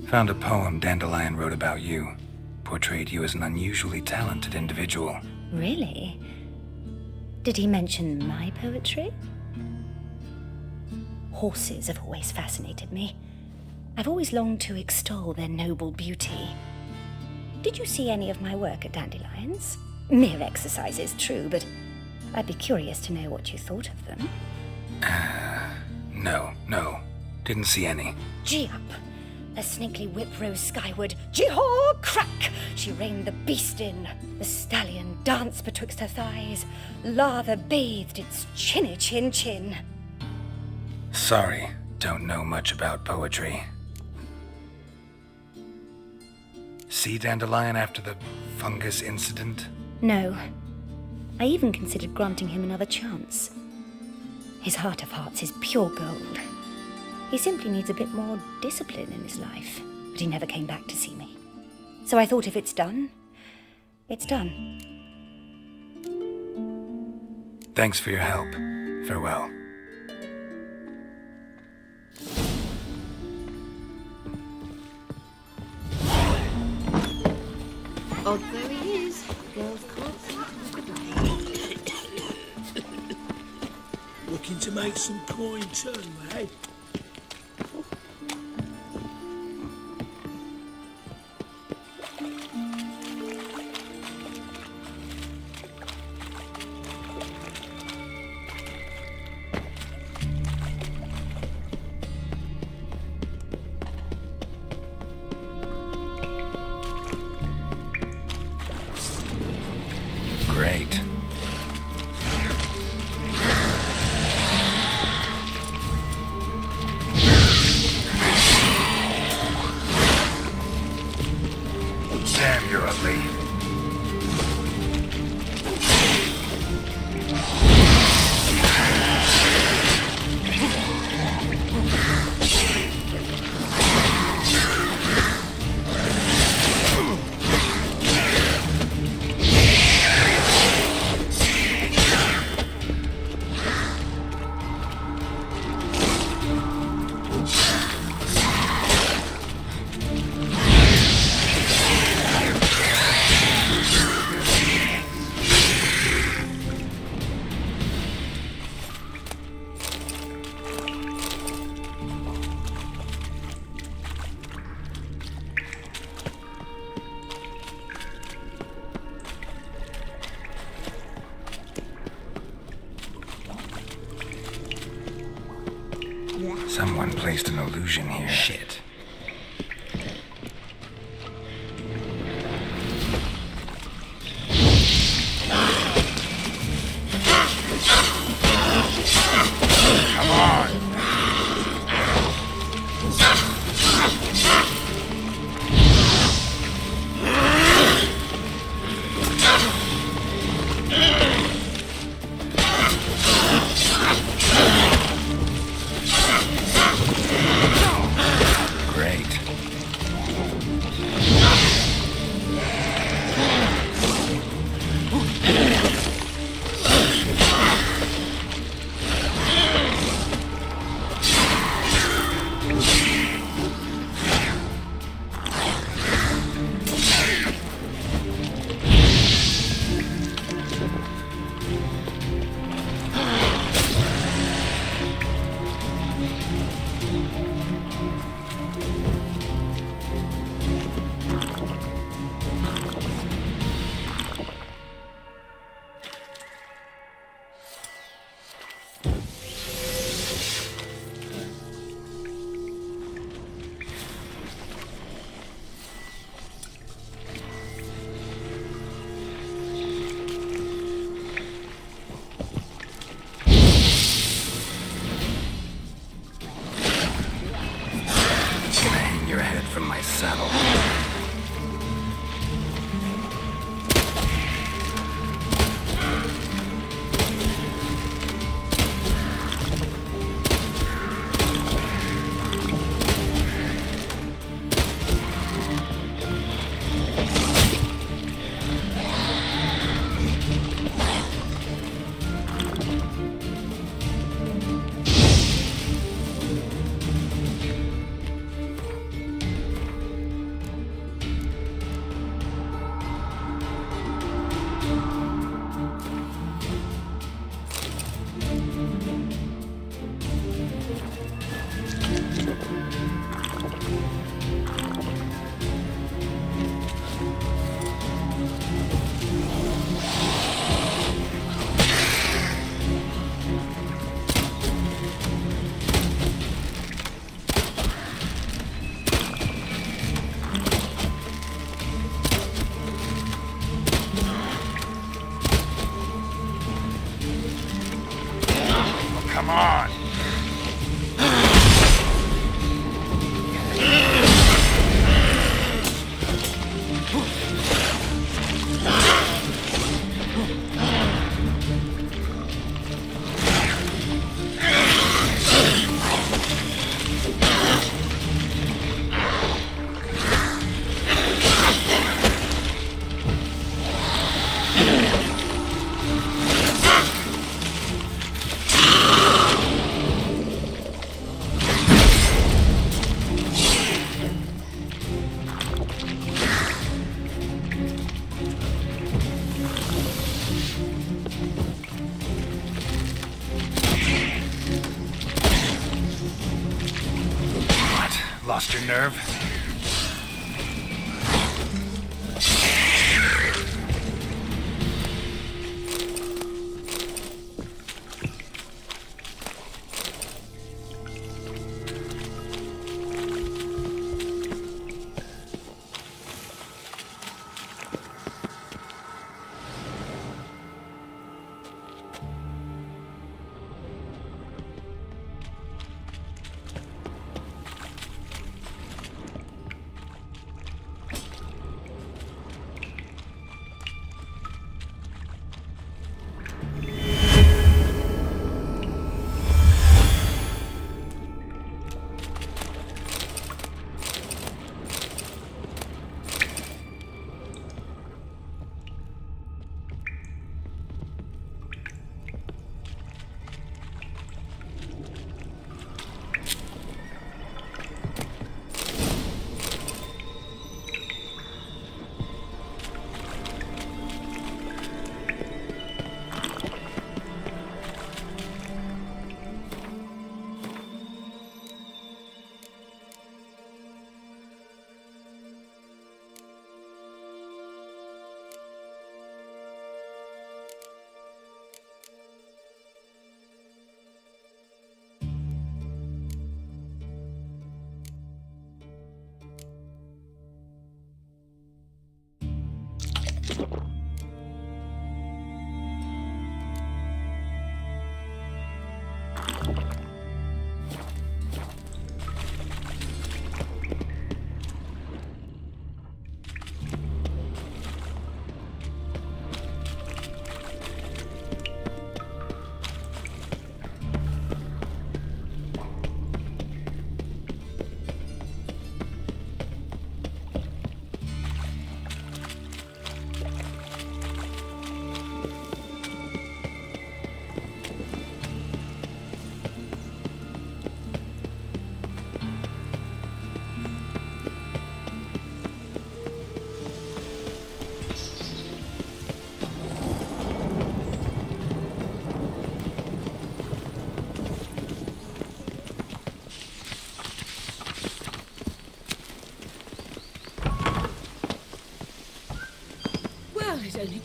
Found a poem Dandelion wrote about you. Portrayed you as an unusually talented individual. Really? Did he mention my poetry? Horses have always fascinated me. I've always longed to extol their noble beauty. Did you see any of my work at Dandelions? Mere exercises, true, but I'd be curious to know what you thought of them. No. Didn't see any. Gee up! The snaky whip rose skyward. Gee-haw! Crack! She reined the beast in. The stallion danced betwixt her thighs. Lather bathed its chinny chin. Sorry, don't know much about poetry. See Dandelion after the fungus incident? No. I even considered granting him another chance. His heart of hearts is pure gold. He simply needs a bit more discipline in his life, but he never came back to see me. So I thought if it's done, it's done. Thanks for your help. Farewell. Oh, there he is. Girls can't seem to look away. Looking to make some coin too, eh? Great. Someone placed an illusion here. Shit. Come on! Great. Your head from my saddle. Come on! Lost your nerve?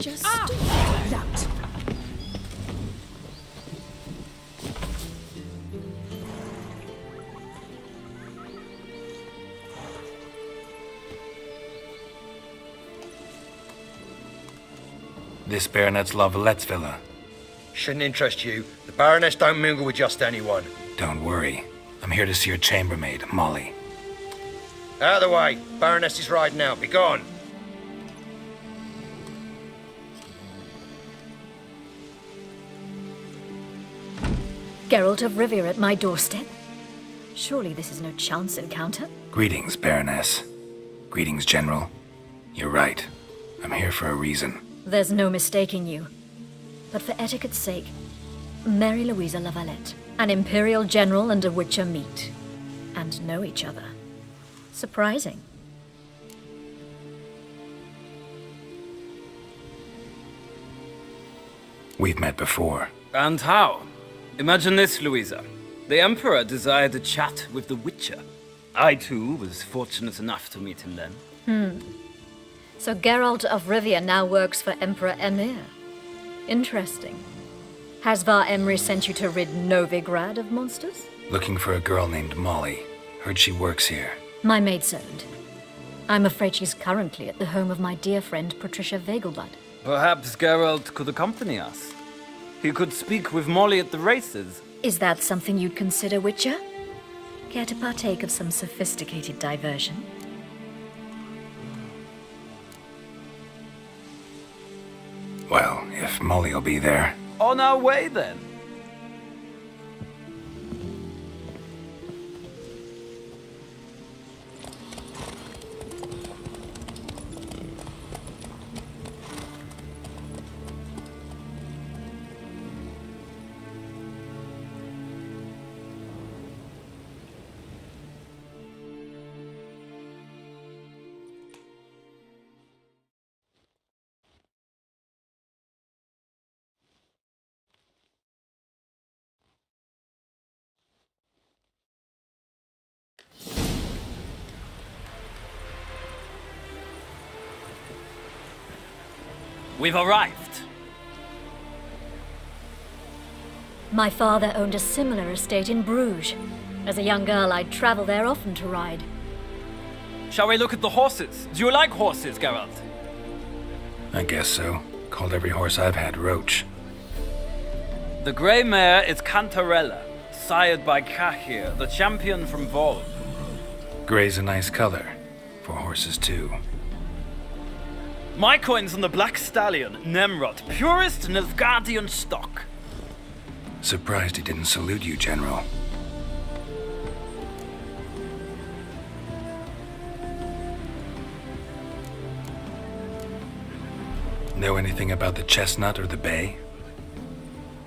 Just stop that. This Baronet's Lavallette's villa. Shouldn't interest you. The Baroness don't mingle with just anyone. Don't worry. I'm here to see your chambermaid, Molly. Out of the way. Baroness is riding out. Be gone. Geralt of Rivia at my doorstep? Surely this is no chance encounter? Greetings, Baroness. Greetings, General. You're right. I'm here for a reason. There's no mistaking you. But for etiquette's sake, Mary Louisa Lavalette, an Imperial General and a Witcher meet. And know each other. Surprising. We've met before. And how? Imagine this, Louisa. The Emperor desired a chat with the Witcher. I, too, was fortunate enough to meet him then. So Geralt of Rivia now works for Emperor Emhyr. Interesting. Has Var Emreis sent you to rid Novigrad of monsters? Looking for a girl named Molly. Heard she works here. My maidservant. I'm afraid she's currently at the home of my dear friend Patricia Vegelbud. Perhaps Geralt could accompany us. He could speak with Molly at the races. Is that something you'd consider, Witcher? Care to partake of some sophisticated diversion? Well, if Molly'll be there. On our way, then. We've arrived. My father owned a similar estate in Bruges. As a young girl, I'd travel there often to ride. Shall we look at the horses? Do you like horses, Geralt? I guess so. Called every horse I've had Roach. The grey mare is Cantarella, sired by Cahir, the champion from Volb. Grey's a nice color. For horses, too. My coin's on the Black Stallion, Nemrod, purest Nilfgaardian stock. Surprised he didn't salute you, General. Know anything about the Chestnut or the Bay?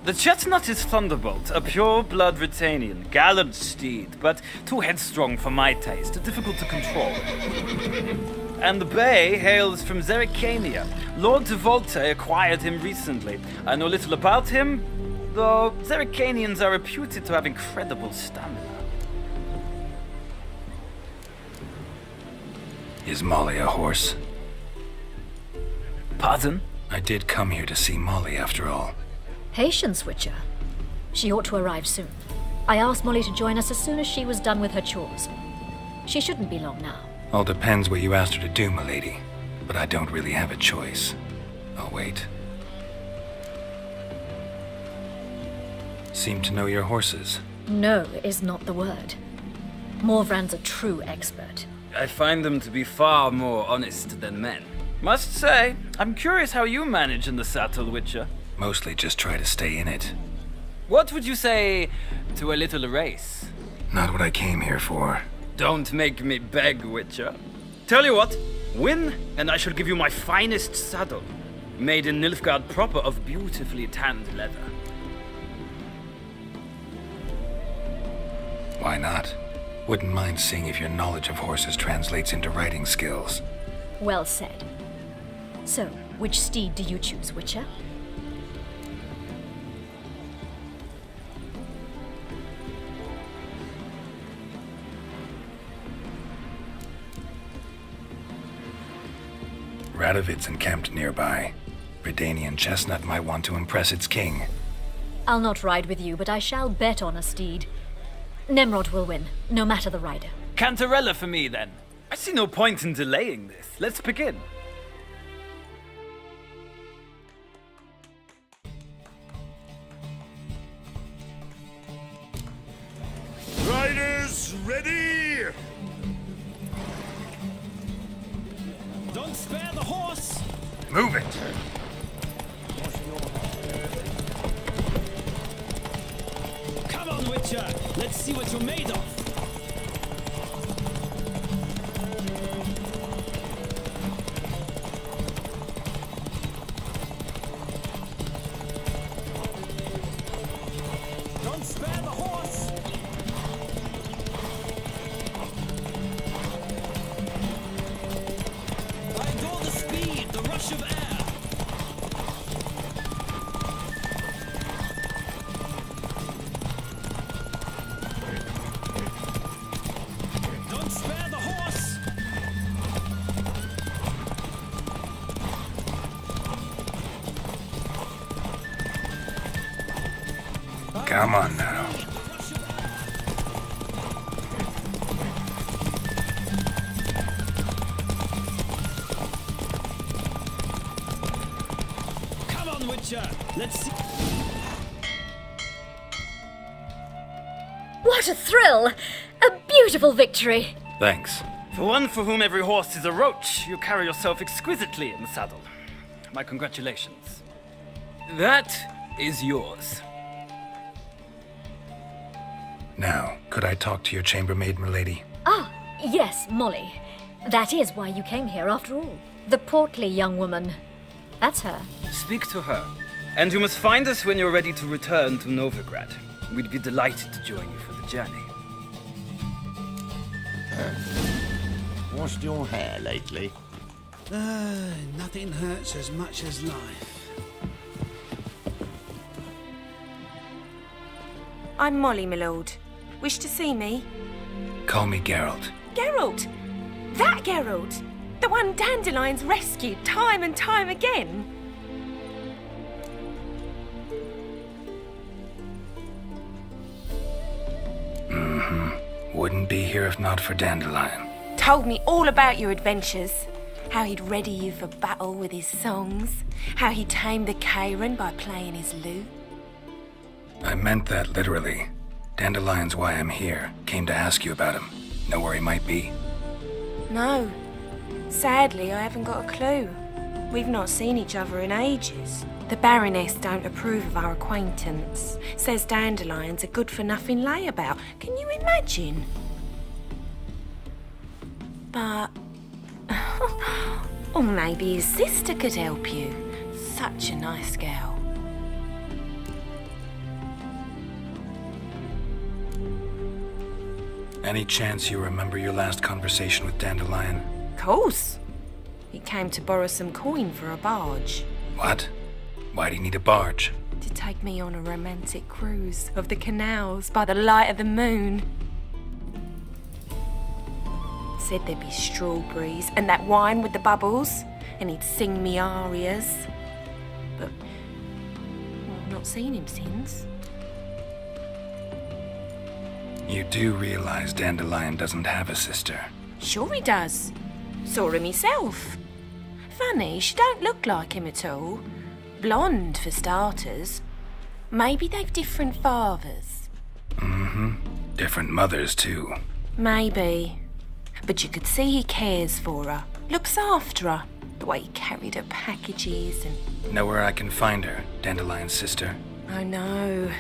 The Chestnut is Thunderbolt, a pure-blood Britannian, gallant steed, but too headstrong for my taste, difficult to control. And the Bay hails from Zerrikania. Lord de Volte acquired him recently. I know little about him, though Zerrikanians are reputed to have incredible stamina. Is Molly a horse? Pardon? I did come here to see Molly, after all. Patience, Witcher. She ought to arrive soon. I asked Molly to join us as soon as she was done with her chores. She shouldn't be long now. All depends what you asked her to do, milady. But I don't really have a choice. I'll wait. Seem to know your horses. No is not the word. Morvran's a true expert. I find them to be far more honest than men. Must say, I'm curious how you manage in the saddle, Witcher. Mostly just try to stay in it. What would you say to a little race? Not what I came here for. Don't make me beg, Witcher. Tell you what, win, and I shall give you my finest saddle. Made in Nilfgaard proper of beautifully tanned leather. Why not? Wouldn't mind seeing if your knowledge of horses translates into riding skills. Well said. So, which steed do you choose, Witcher? Radovid's encamped nearby. Redanian chestnut might want to impress its king. I'll not ride with you, but I shall bet on a steed. Nemrod will win, no matter the rider. Cantarella for me, then. I see no point in delaying this. Let's begin. Riders, ready! Don't spare the horse! Move it! Come on, Witcher! Let's see what you're made of! Don't spare the horse! I adore the speed, the rush of air! Don't spare the horse! Come on now. Come on, Witcher! Let's see. What a thrill! A beautiful victory! Thanks. For one for whom every horse is a roach, you carry yourself exquisitely in the saddle. My congratulations. That is yours. Now, could I talk to your chambermaid, milady? Ah, yes, Molly. That is why you came here after all. The portly young woman. That's her. Speak to her. And you must find us when you're ready to return to Novigrad. We'd be delighted to join you for the journey. Washed your hair lately? Nothing hurts as much as life. I'm Molly, my lord. Wish to see me? Call me Geralt. Geralt! That Geralt! The one Dandelion's rescued time and time again! Wouldn't be here if not for Dandelion. Told me all about your adventures. How he'd ready you for battle with his songs. How he tamed the Kairan by playing his lute. I meant that literally. Dandelion's why I'm here. Came to ask you about him. Know where he might be? No. Sadly, I haven't got a clue. We've not seen each other in ages. The Baroness don't approve of our acquaintance. Says Dandelion's a good-for-nothing layabout. Can you imagine? But... or maybe his sister could help you. Such a nice girl. Any chance you remember your last conversation with Dandelion? Course. He came to borrow some coin for a barge. What? Why'd he need a barge? To take me on a romantic cruise of the canals by the light of the moon. Said there'd be strawberries and that wine with the bubbles, and he'd sing me arias. But I've not seen him since. You do realize Dandelion doesn't have a sister? Sure he does. Saw him myself. Funny, she don't look like him at all. Blonde, for starters. Maybe they've different fathers. Different mothers, too. Maybe. But you could see he cares for her. Looks after her. The way he carried her packages and... Know where I can find her, Dandelion's sister? I know.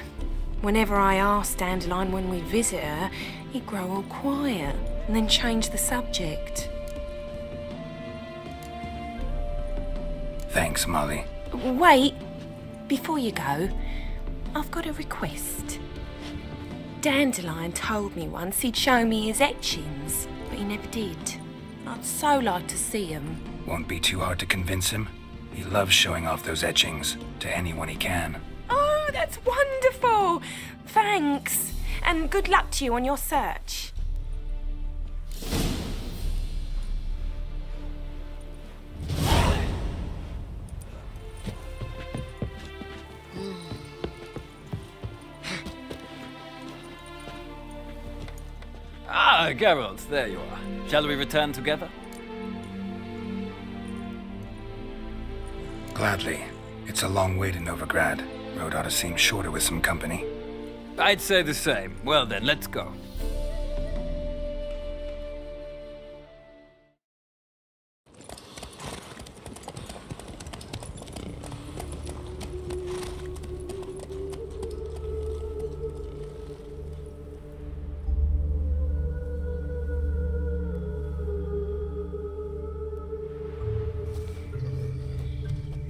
Whenever I asked Dandelion when we'd visit her, he'd grow all quiet and then change the subject. Thanks, Molly. Wait, before you go, I've got a request. Dandelion told me once he'd show me his etchings, but he never did. I'd so like to see them. Won't be too hard to convince him. He loves showing off those etchings to anyone he can. Oh, that's wonderful! Thanks, and good luck to you on your search. Ah, Geralt, there you are. Shall we return together? Gladly. It's a long way to Novigrad. Road ought to seem shorter with some company. I'd say the same. Well then, let's go.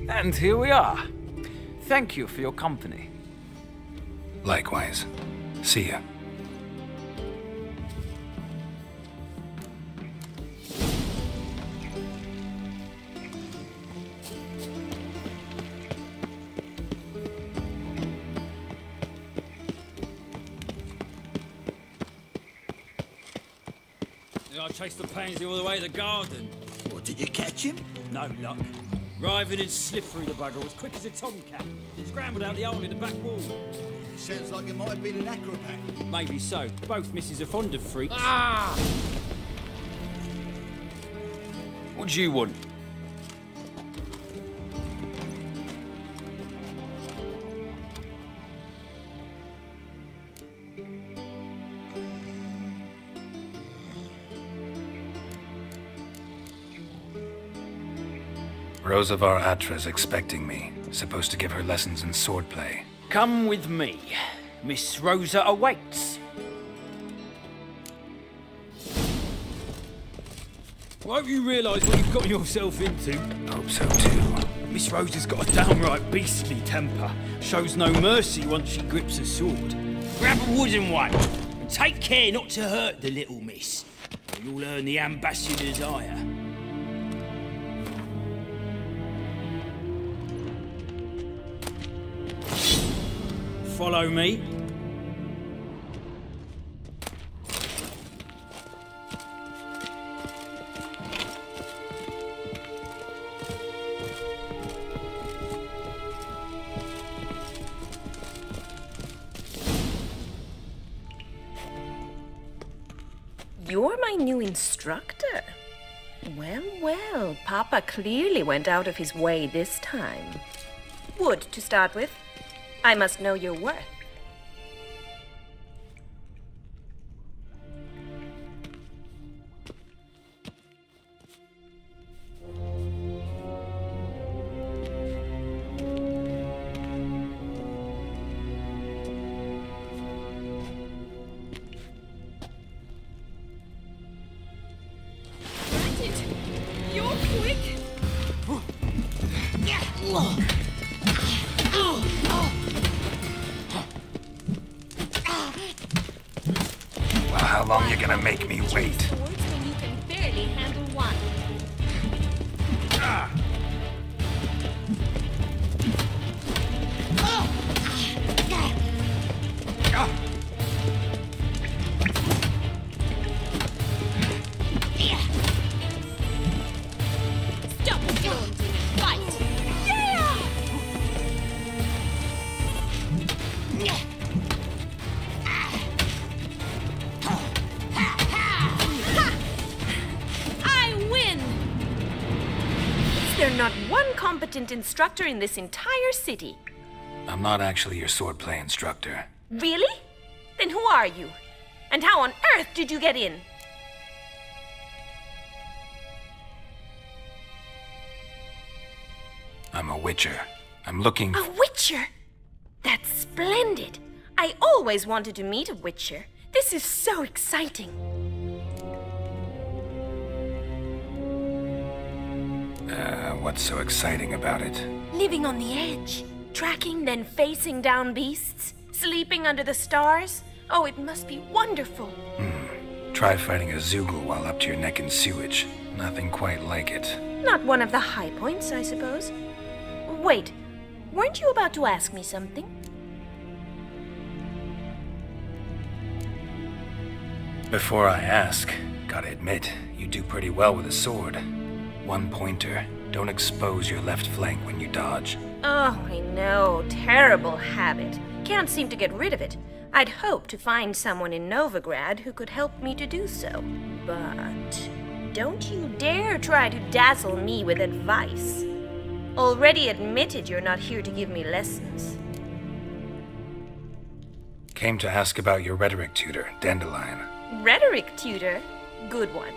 And here we are. Thank you for your company. Likewise. See ya. I chased the pansy all the way to the garden. What, did you catch him? No luck. Writhing and slip through the bugger as quick as a tomcat. Scrambled out the hole in the back wall. Sounds like it might have been an acrobat. Maybe so. Both misses are fond of freaks. Ah! What do you want? Rosavar Atra's expecting me. Supposed to give her lessons in swordplay. Come with me. Miss Rosa awaits. Well, hope you realise what you've got yourself into. Hope so too. Miss Rosa's got a downright beastly temper. Shows no mercy once she grips a sword. Grab a wooden one, and take care not to hurt the little miss, or you'll earn the ambassador's ire. Follow me. You're my new instructor. Well, well, Papa clearly went out of his way this time. Wood, to start with. I must know your worth. You're quick. Well, how long you gonna make me wait? Swords when you can barely handle one. Stop it, Jones, and fight! Yeah! I win! Is there not one competent instructor in this entire city? I'm not actually your swordplay instructor. Really? Then who are you? And how on earth did you get in? I'm a witcher. I'm looking A witcher? That's splendid. I always wanted to meet a witcher. This is so exciting. What's so exciting about it? Living on the edge, tracking then facing down beasts, sleeping under the stars. Oh, it must be wonderful. Try fighting a Zoogle while up to your neck in sewage. Nothing quite like it. Not one of the high points, I suppose. Wait, weren't you about to ask me something? Before I ask, gotta admit, you do pretty well with a sword. One pointer. Don't expose your left flank when you dodge. Oh, I know. Terrible habit. Can't seem to get rid of it. I'd hoped to find someone in Novigrad who could help me to do so. But don't you dare try to dazzle me with advice. Already admitted you're not here to give me lessons. Came to ask about your rhetoric tutor, Dandelion. Rhetoric tutor? Good one.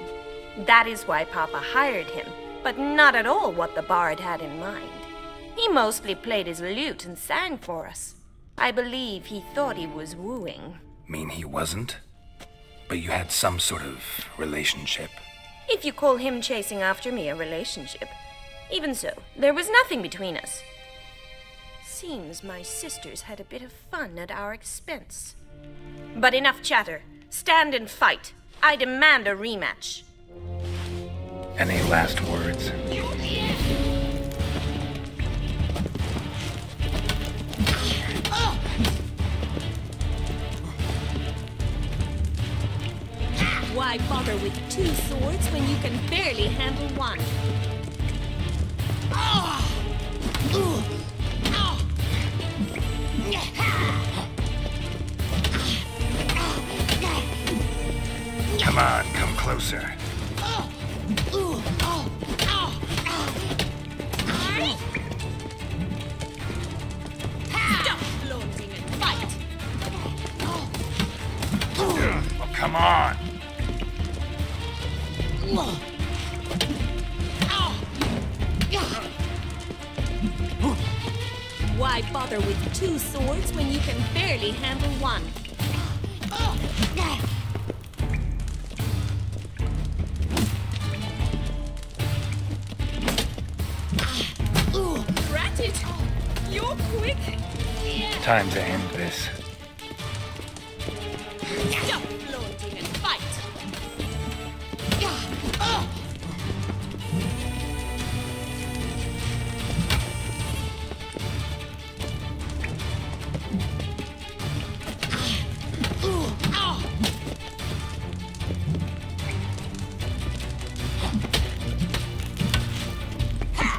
That is why Papa hired him, but not at all what the bard had in mind. He mostly played his lute and sang for us. I believe he thought he was wooing. Mean he wasn't? But you had some sort of relationship? If you call him chasing after me a relationship. Even so, there was nothing between us. Seems my sisters had a bit of fun at our expense. But enough chatter. Stand and fight. I demand a rematch. Any last words? Why bother with two swords when you can barely handle one? Come on, come closer. Stop floating and fight! Oh, come on! Why bother with two swords when you can barely handle one? Rat it! You're quick! Time to end this. Stop floating and fight!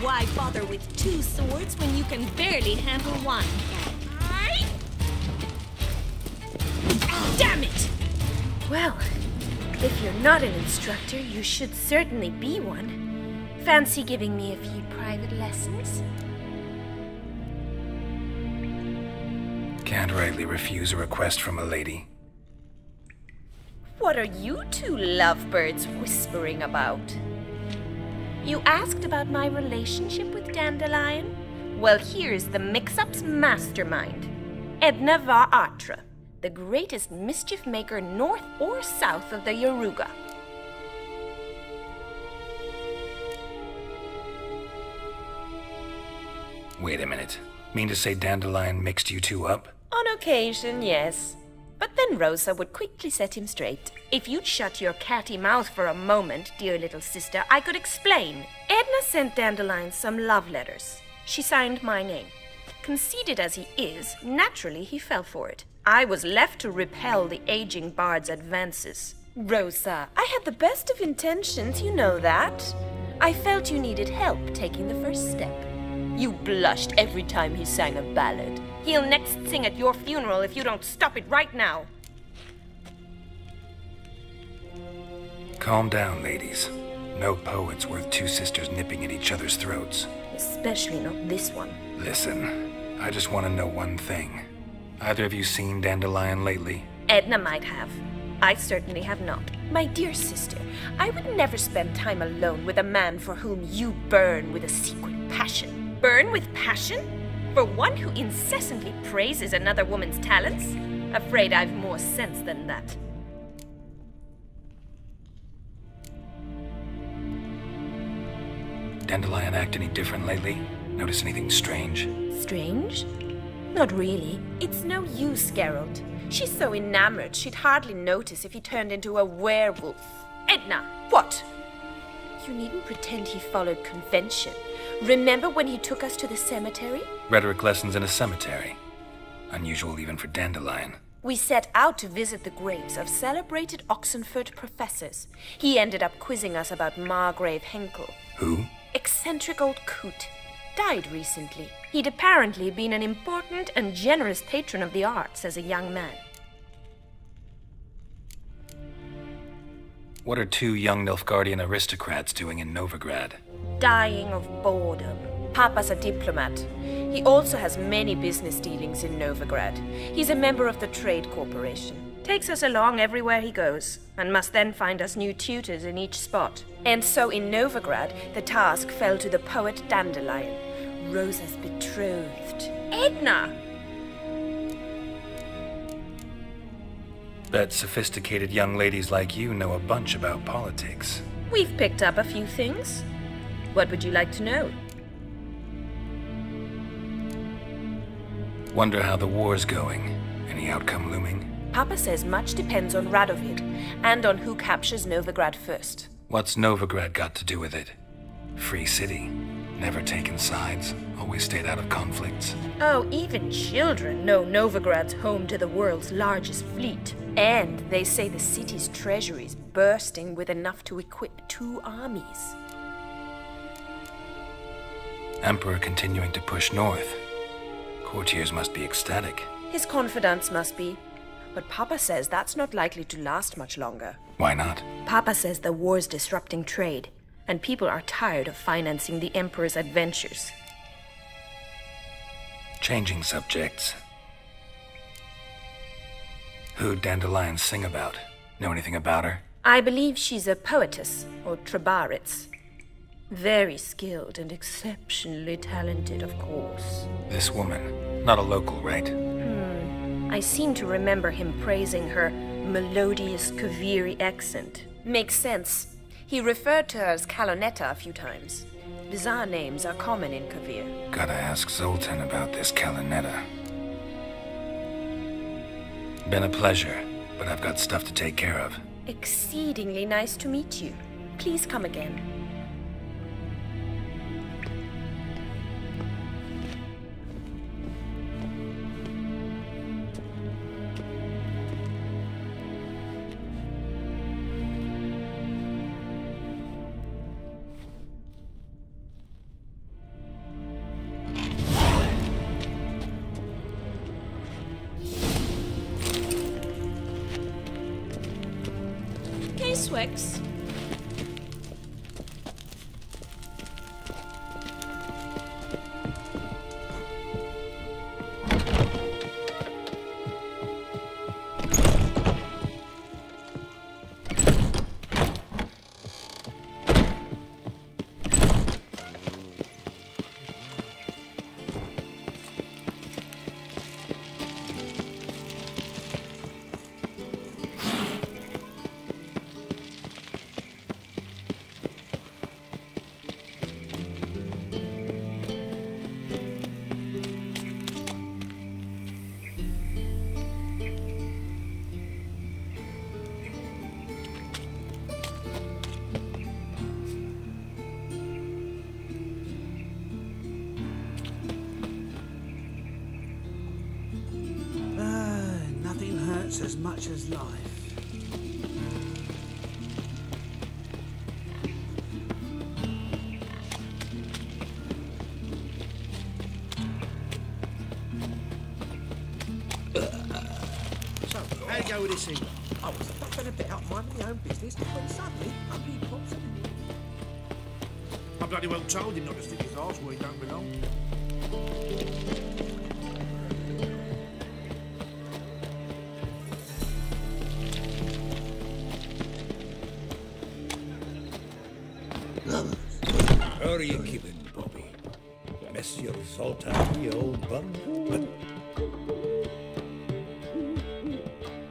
Why bother with two swords when you can barely handle one? Damn it! Well, if you're not an instructor, you should certainly be one. Fancy giving me a few private lessons? Can't rightly refuse a request from a lady. What are you two lovebirds whispering about? You asked about my relationship with Dandelion? Well, here's the mix-up's mastermind. Edna var Atra, the greatest mischief maker north or south of the Yaruga. Wait a minute. Mean to say Dandelion mixed you two up? On occasion, yes. But then Rosa would quickly set him straight. If you'd shut your catty mouth for a moment, dear little sister, I could explain. Edna sent Dandelion some love letters. She signed my name. Conceited as he is, naturally he fell for it. I was left to repel the aging bard's advances. Rosa, I had the best of intentions, you know that. I felt you needed help taking the first step. You blushed every time he sang a ballad. He'll next sing at your funeral if you don't stop it right now. Calm down, ladies. No poet's worth two sisters nipping at each other's throats. Especially not this one. Listen, I just want to know one thing. Either of you seen Dandelion lately? Edna might have. I certainly have not. My dear sister, I would never spend time alone with a man for whom you burn with a secret passion. Burn with passion? For one who incessantly praises another woman's talents? Afraid I've more sense than that. Dandelion act any different lately? Notice anything strange? Strange? Not really. It's no use, Geralt. She's so enamored she'd hardly notice if he turned into a werewolf. Edna! What? You needn't pretend he followed convention. Remember when he took us to the cemetery? Rhetoric lessons in a cemetery. Unusual even for Dandelion. We set out to visit the graves of celebrated Oxenford professors. He ended up quizzing us about Margrave Henkel. Who? Eccentric old coot. Died recently. He'd apparently been an important and generous patron of the arts as a young man. What are two young Nilfgaardian aristocrats doing in Novigrad? Dying of boredom. Papa's a diplomat. He also has many business dealings in Novigrad. He's a member of the Trade Corporation. Takes us along everywhere he goes, and must then find us new tutors in each spot. And so in Novigrad, the task fell to the poet Dandelion, Rosa's betrothed. Edna! Bet sophisticated young ladies like you know a bunch about politics. We've picked up a few things. What would you like to know? Wonder how the war's going. Any outcome looming? Papa says much depends on Radovid, and on who captures Novigrad first. What's Novigrad got to do with it? Free city. Never taken sides. Always stayed out of conflicts. Oh, even children know Novigrad's home to the world's largest fleet. And they say the city's treasury's bursting with enough to equip 2 armies. Emperor continuing to push north. Courtiers must be ecstatic. His confidants must be. But Papa says that's not likely to last much longer. Why not? Papa says the war's disrupting trade, and people are tired of financing the Emperor's adventures. Changing subjects. Who'd Dandelion sing about? Know anything about her? I believe she's a poetess, or Trebaritz. Very skilled and exceptionally talented, of course. This woman. Not a local, right? I seem to remember him praising her melodious Kaviri accent. Makes sense. He referred to her as Kalonetta a few times. Bizarre names are common in Kavir. Gotta ask Zoltan about this Kalonetta. Been a pleasure, but I've got stuff to take care of. Exceedingly nice to meet you. Please come again. Swix. As much as life. So, how'd it go with this thing? I was fucking a bit out minding my own business when suddenly Humpy pops up. I bloody well told him not to stick his arse where he don't belong. How are you keeping, Bobby? Monsieur Zoltan, you old bum?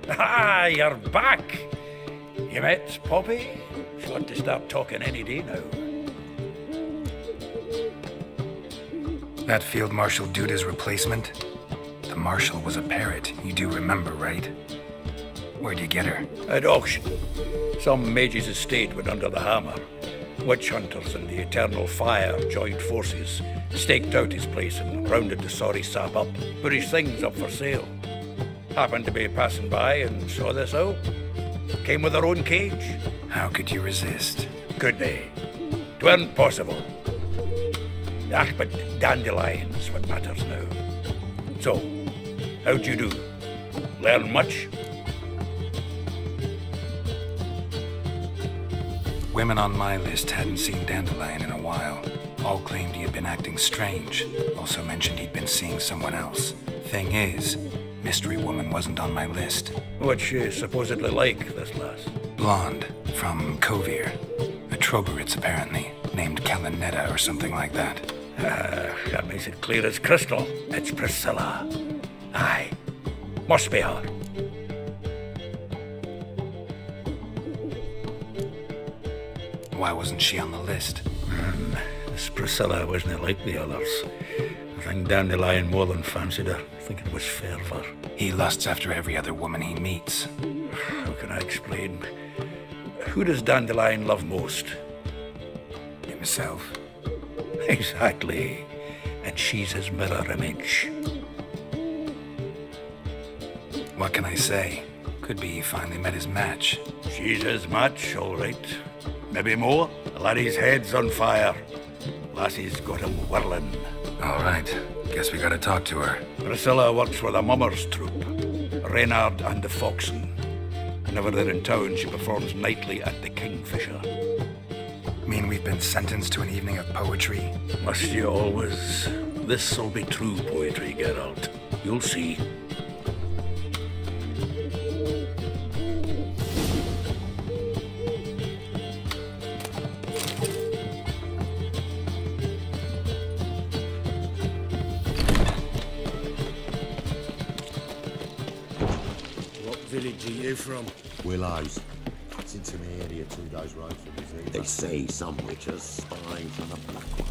Ah, you're back! You met Poppy? She'll want to start talking any day now. That Field Marshal Duda's replacement? The Marshal was a parrot, you do remember, right? Where'd you get her? At auction. Some mage's estate went under the hammer. Witch hunters and the Eternal Fire joined forces, staked out his place and rounded the sorry sap up, put his things up for sale. Happened to be passing by and saw this out. Came with her own cage. How could you resist? Could they? 'Tweren't possible. Ah, but Dandelion's what matters now. So, how'd you do? Learn much? Women on my list hadn't seen Dandelion in a while. All claimed he had been acting strange. Also mentioned he'd been seeing someone else. Thing is, Mystery Woman wasn't on my list. What's she supposedly like, this lass? Blonde, from Kovir. A Troberitz, apparently, named Kalinetta or something like that. That makes it clear as crystal. It's Priscilla. Aye. Must be her. Why wasn't she on the list? This Priscilla wasn't like the others. I think Dandelion more than fancied her. I think it was fervour. He lusts after every other woman he meets. How can I explain? Who does Dandelion love most? Himself. Exactly. And she's his mirror image. What can I say? Could be he finally met his match. She's his match, all right. Maybe more. The laddie's head's on fire. Lassie's got him whirling. All right. Guess we gotta talk to her. Priscilla works with a mummers troupe. Reynard and the Foxen. Whenever they're in town, she performs nightly at the Kingfisher. Mean we've been sentenced to an evening of poetry? Must you always? This'll be true poetry, Geralt. You'll see. What village are you from? Willows. It's into the area 2 days' road from Museum. They say some witches spying from the Black Ones.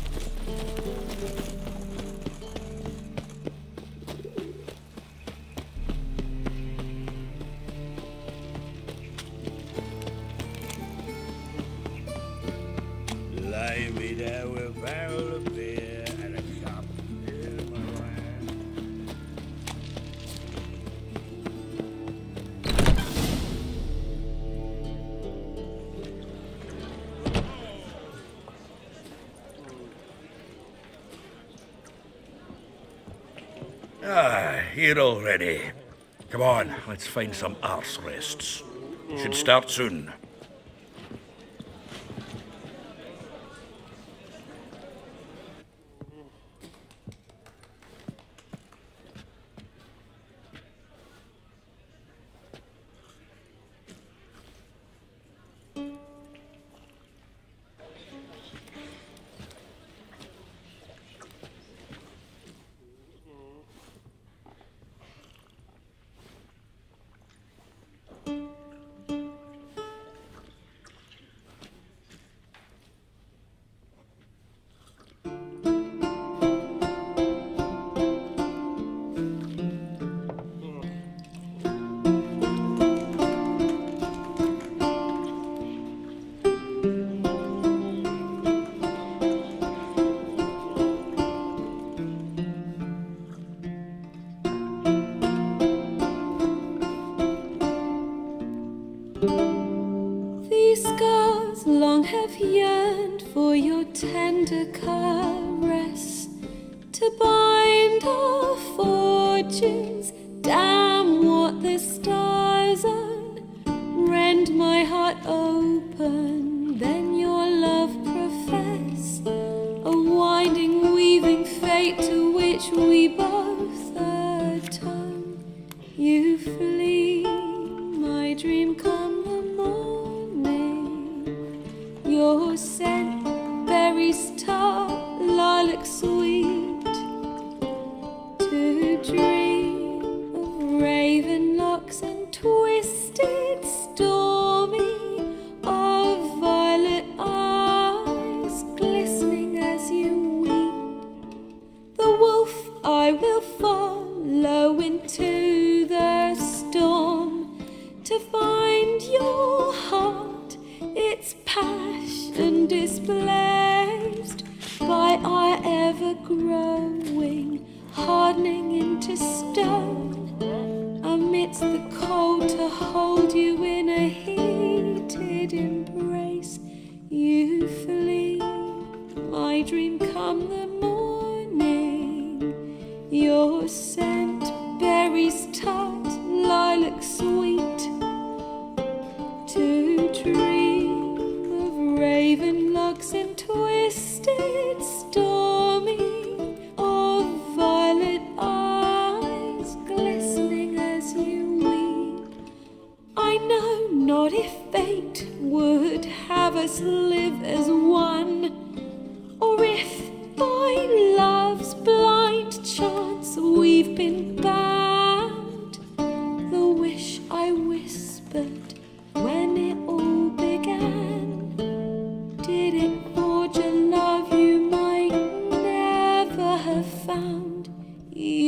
Lay me there with a barrel of beer and a cup in my hand. Here already. Come on, let's find some arse rests. Should start soon. These scars long have yearned for your tender caress, to bind our fortunes. Damn what the stars own. Rend my heart open, then your love profess, a winding, weaving fate to which we both atone. You flee, my dream come the morning. Your scent, berries tart, lilac sweet, to dream of raven locks and twisted stormy, of violet eyes glistening as you weep. The wolf I will follow into the storm, to find your heart, its passion displaced by our ever-growing, hardening into stone. Amidst the cold, to hold you in a heated embrace, you flee, my dream come the morning. Your scent, berries tart, lilac sweet, to dream of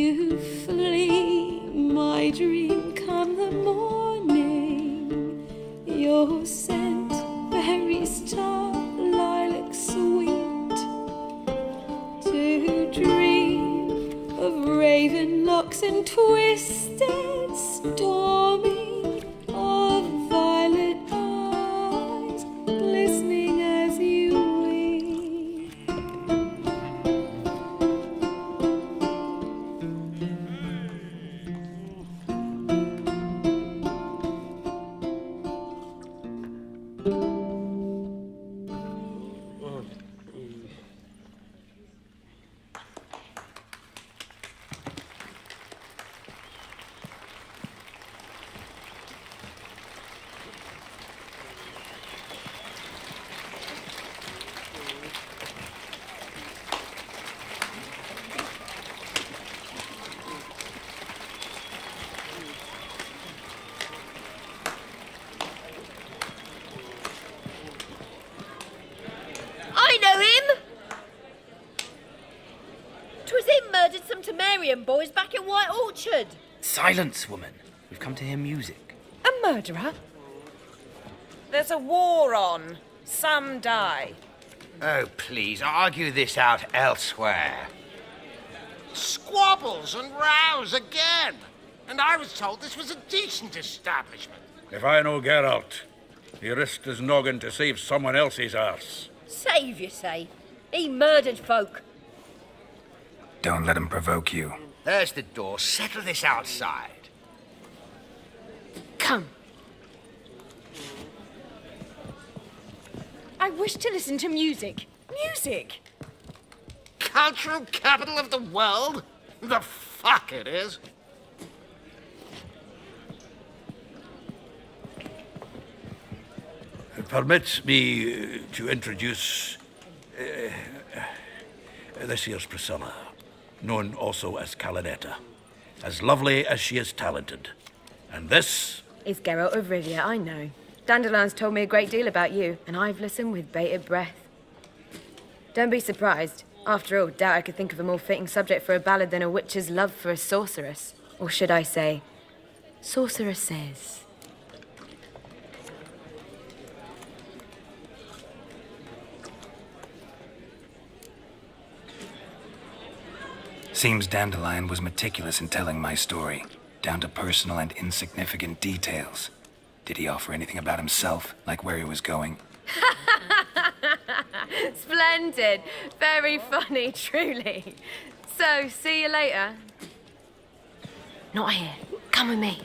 you flee my dream come the morning. Your scent, berry star, lilac sweet. To dream of raven locks and twisted stormy, of violet eyes glistening as you weep. I know him! 'Twas him murdered some Temerian boys back in White Orchard. Silence, woman. We've come to hear music. A murderer? There's a war on. Some die. Oh, please, argue this out elsewhere. Squabbles and rows again. And I was told this was a decent establishment. If I know Geralt, he risked his noggin to save someone else's arse. Save, you say? He murdered folk. Don't let him provoke you. There's the door. Settle this outside. Come. I wish to listen to music. Music! Cultural capital of the world? The fuck it is. Permit me to introduce this here's Priscilla, known also as Calinetta, as lovely as she is talented. And this Is Geralt of Rivia, I know. Dandelion's told me a great deal about you, and I've listened with bated breath. Don't be surprised. After all, doubt I could think of a more fitting subject for a ballad than a witch's love for a sorceress. Or should I say, sorceresses. Seems Dandelion was meticulous in telling my story, down to personal and insignificant details. Did he offer anything about himself, like where he was going? Splendid. Very funny, truly. So, see you later. Not here. Come with me.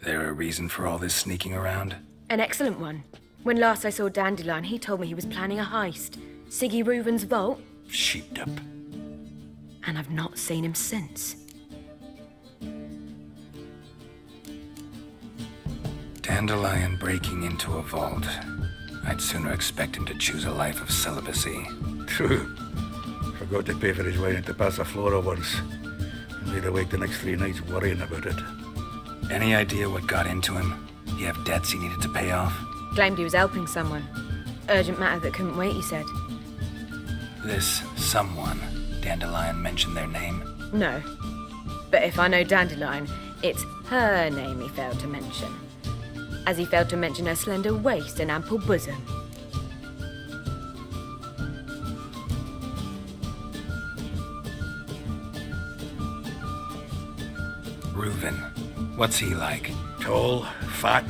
There a reason for all this sneaking around? An excellent one. When last I saw Dandelion, he told me he was planning a heist. Siggy Reuven's vault. Sheeped up. And I've not seen him since. Dandelion breaking into a vault. I'd sooner expect him to choose a life of celibacy. True. Forgot to pay for his wine at the Passaflora once. And laid awake the next 3 nights worrying about it. Any idea what got into him? He have debts he needed to pay off? Claimed he was helping someone. Urgent matter that couldn't wait, he said. This someone, Dandelion mentioned their name? No. But if I know Dandelion, it's her name he failed to mention. As he failed to mention her slender waist and ample bosom. Reuven. What's he like? Tall, fat,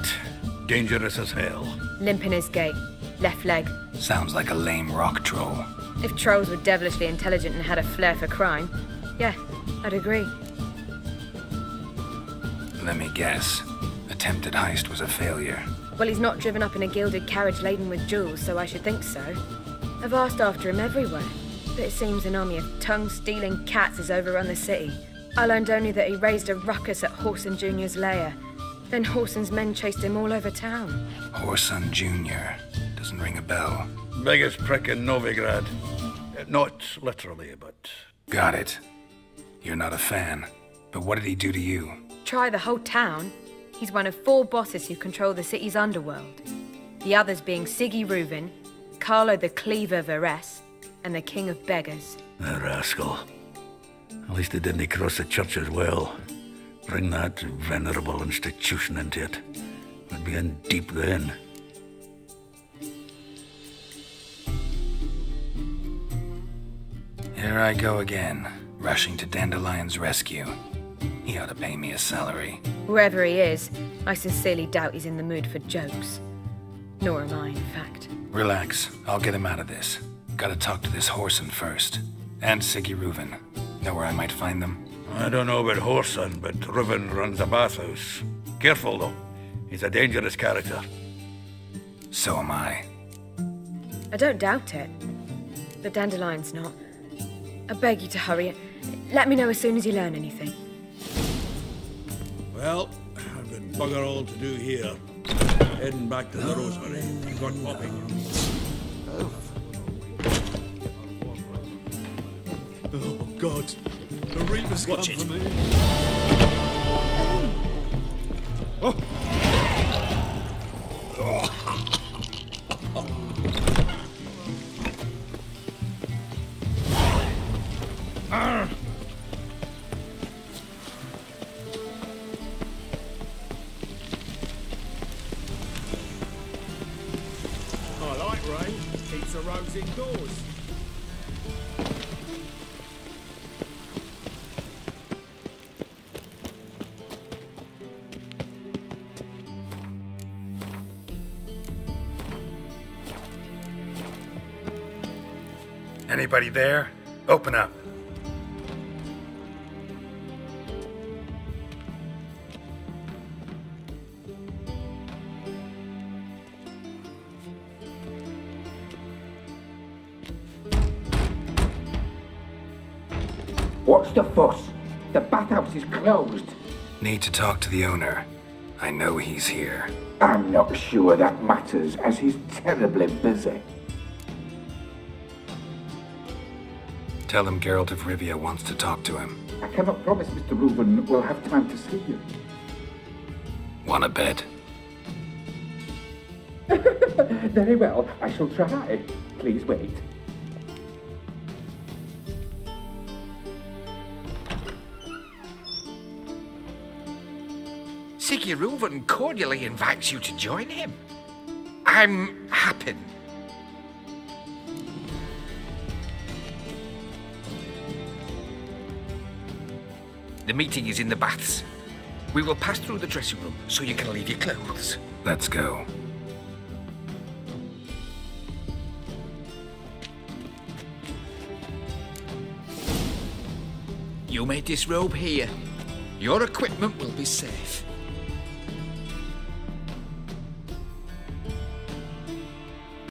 dangerous as hell. Limp in his gait. Left leg. Sounds like a lame rock troll. If trolls were devilishly intelligent and had a flair for crime, yeah, I'd agree. Let me guess. Attempted heist was a failure. Well, he's not driven up in a gilded carriage laden with jewels, so I should think so. I've asked after him everywhere, but it seems an army of tongue-stealing cats has overrun the city. I learned only that he raised a ruckus at Whoreson Jr.'s lair. Then Whoreson's men chased him all over town. Whoreson Jr. Doesn't ring a bell. Biggest prick in Novigrad. Not literally, but... Got it. You're not a fan. But what did he do to you? Try the whole town. He's one of 4 bosses who control the city's underworld. The others being Siggy Reuven, Carlo the Cleaver Varese, and the king of beggars. The rascal. At least he didn't cross the church as well. Bring that venerable institution into it. We'd be in deep then. Here I go again, rushing to Dandelion's rescue. He ought to pay me a salary. Wherever he is, I sincerely doubt he's in the mood for jokes. Nor am I, in fact. Relax, I'll get him out of this. Gotta talk to this Whoreson first. And Siggy Reuven. Know where I might find them? I don't know about Whoreson, but Reuven runs a bathhouse. Careful, though. He's a dangerous character. So am I. I don't doubt it. But Dandelion's not. I beg you to hurry. Let me know as soon as you learn anything. Well, I've got bugger all to do here. Heading back to the Rosemary. Got popping. Oh, God. The Reaper's come for me. Oh. I like rain. Keeps the roads indoors. Anybody there? Open up. What's the fuss? The bathhouse is closed. Need to talk to the owner. I know he's here. I'm not sure that matters, as he's terribly busy. Tell him Geralt of Rivia wants to talk to him. I cannot promise Mr. Reuven will have time to see you. Wanna bet? Very well, I shall try. Please wait. Siggy Reuven cordially invites you to join him. I'm happy. The meeting is in the baths. We will pass through the dressing room so you can leave your clothes. Let's go. You may disrobe here. Your equipment will be safe.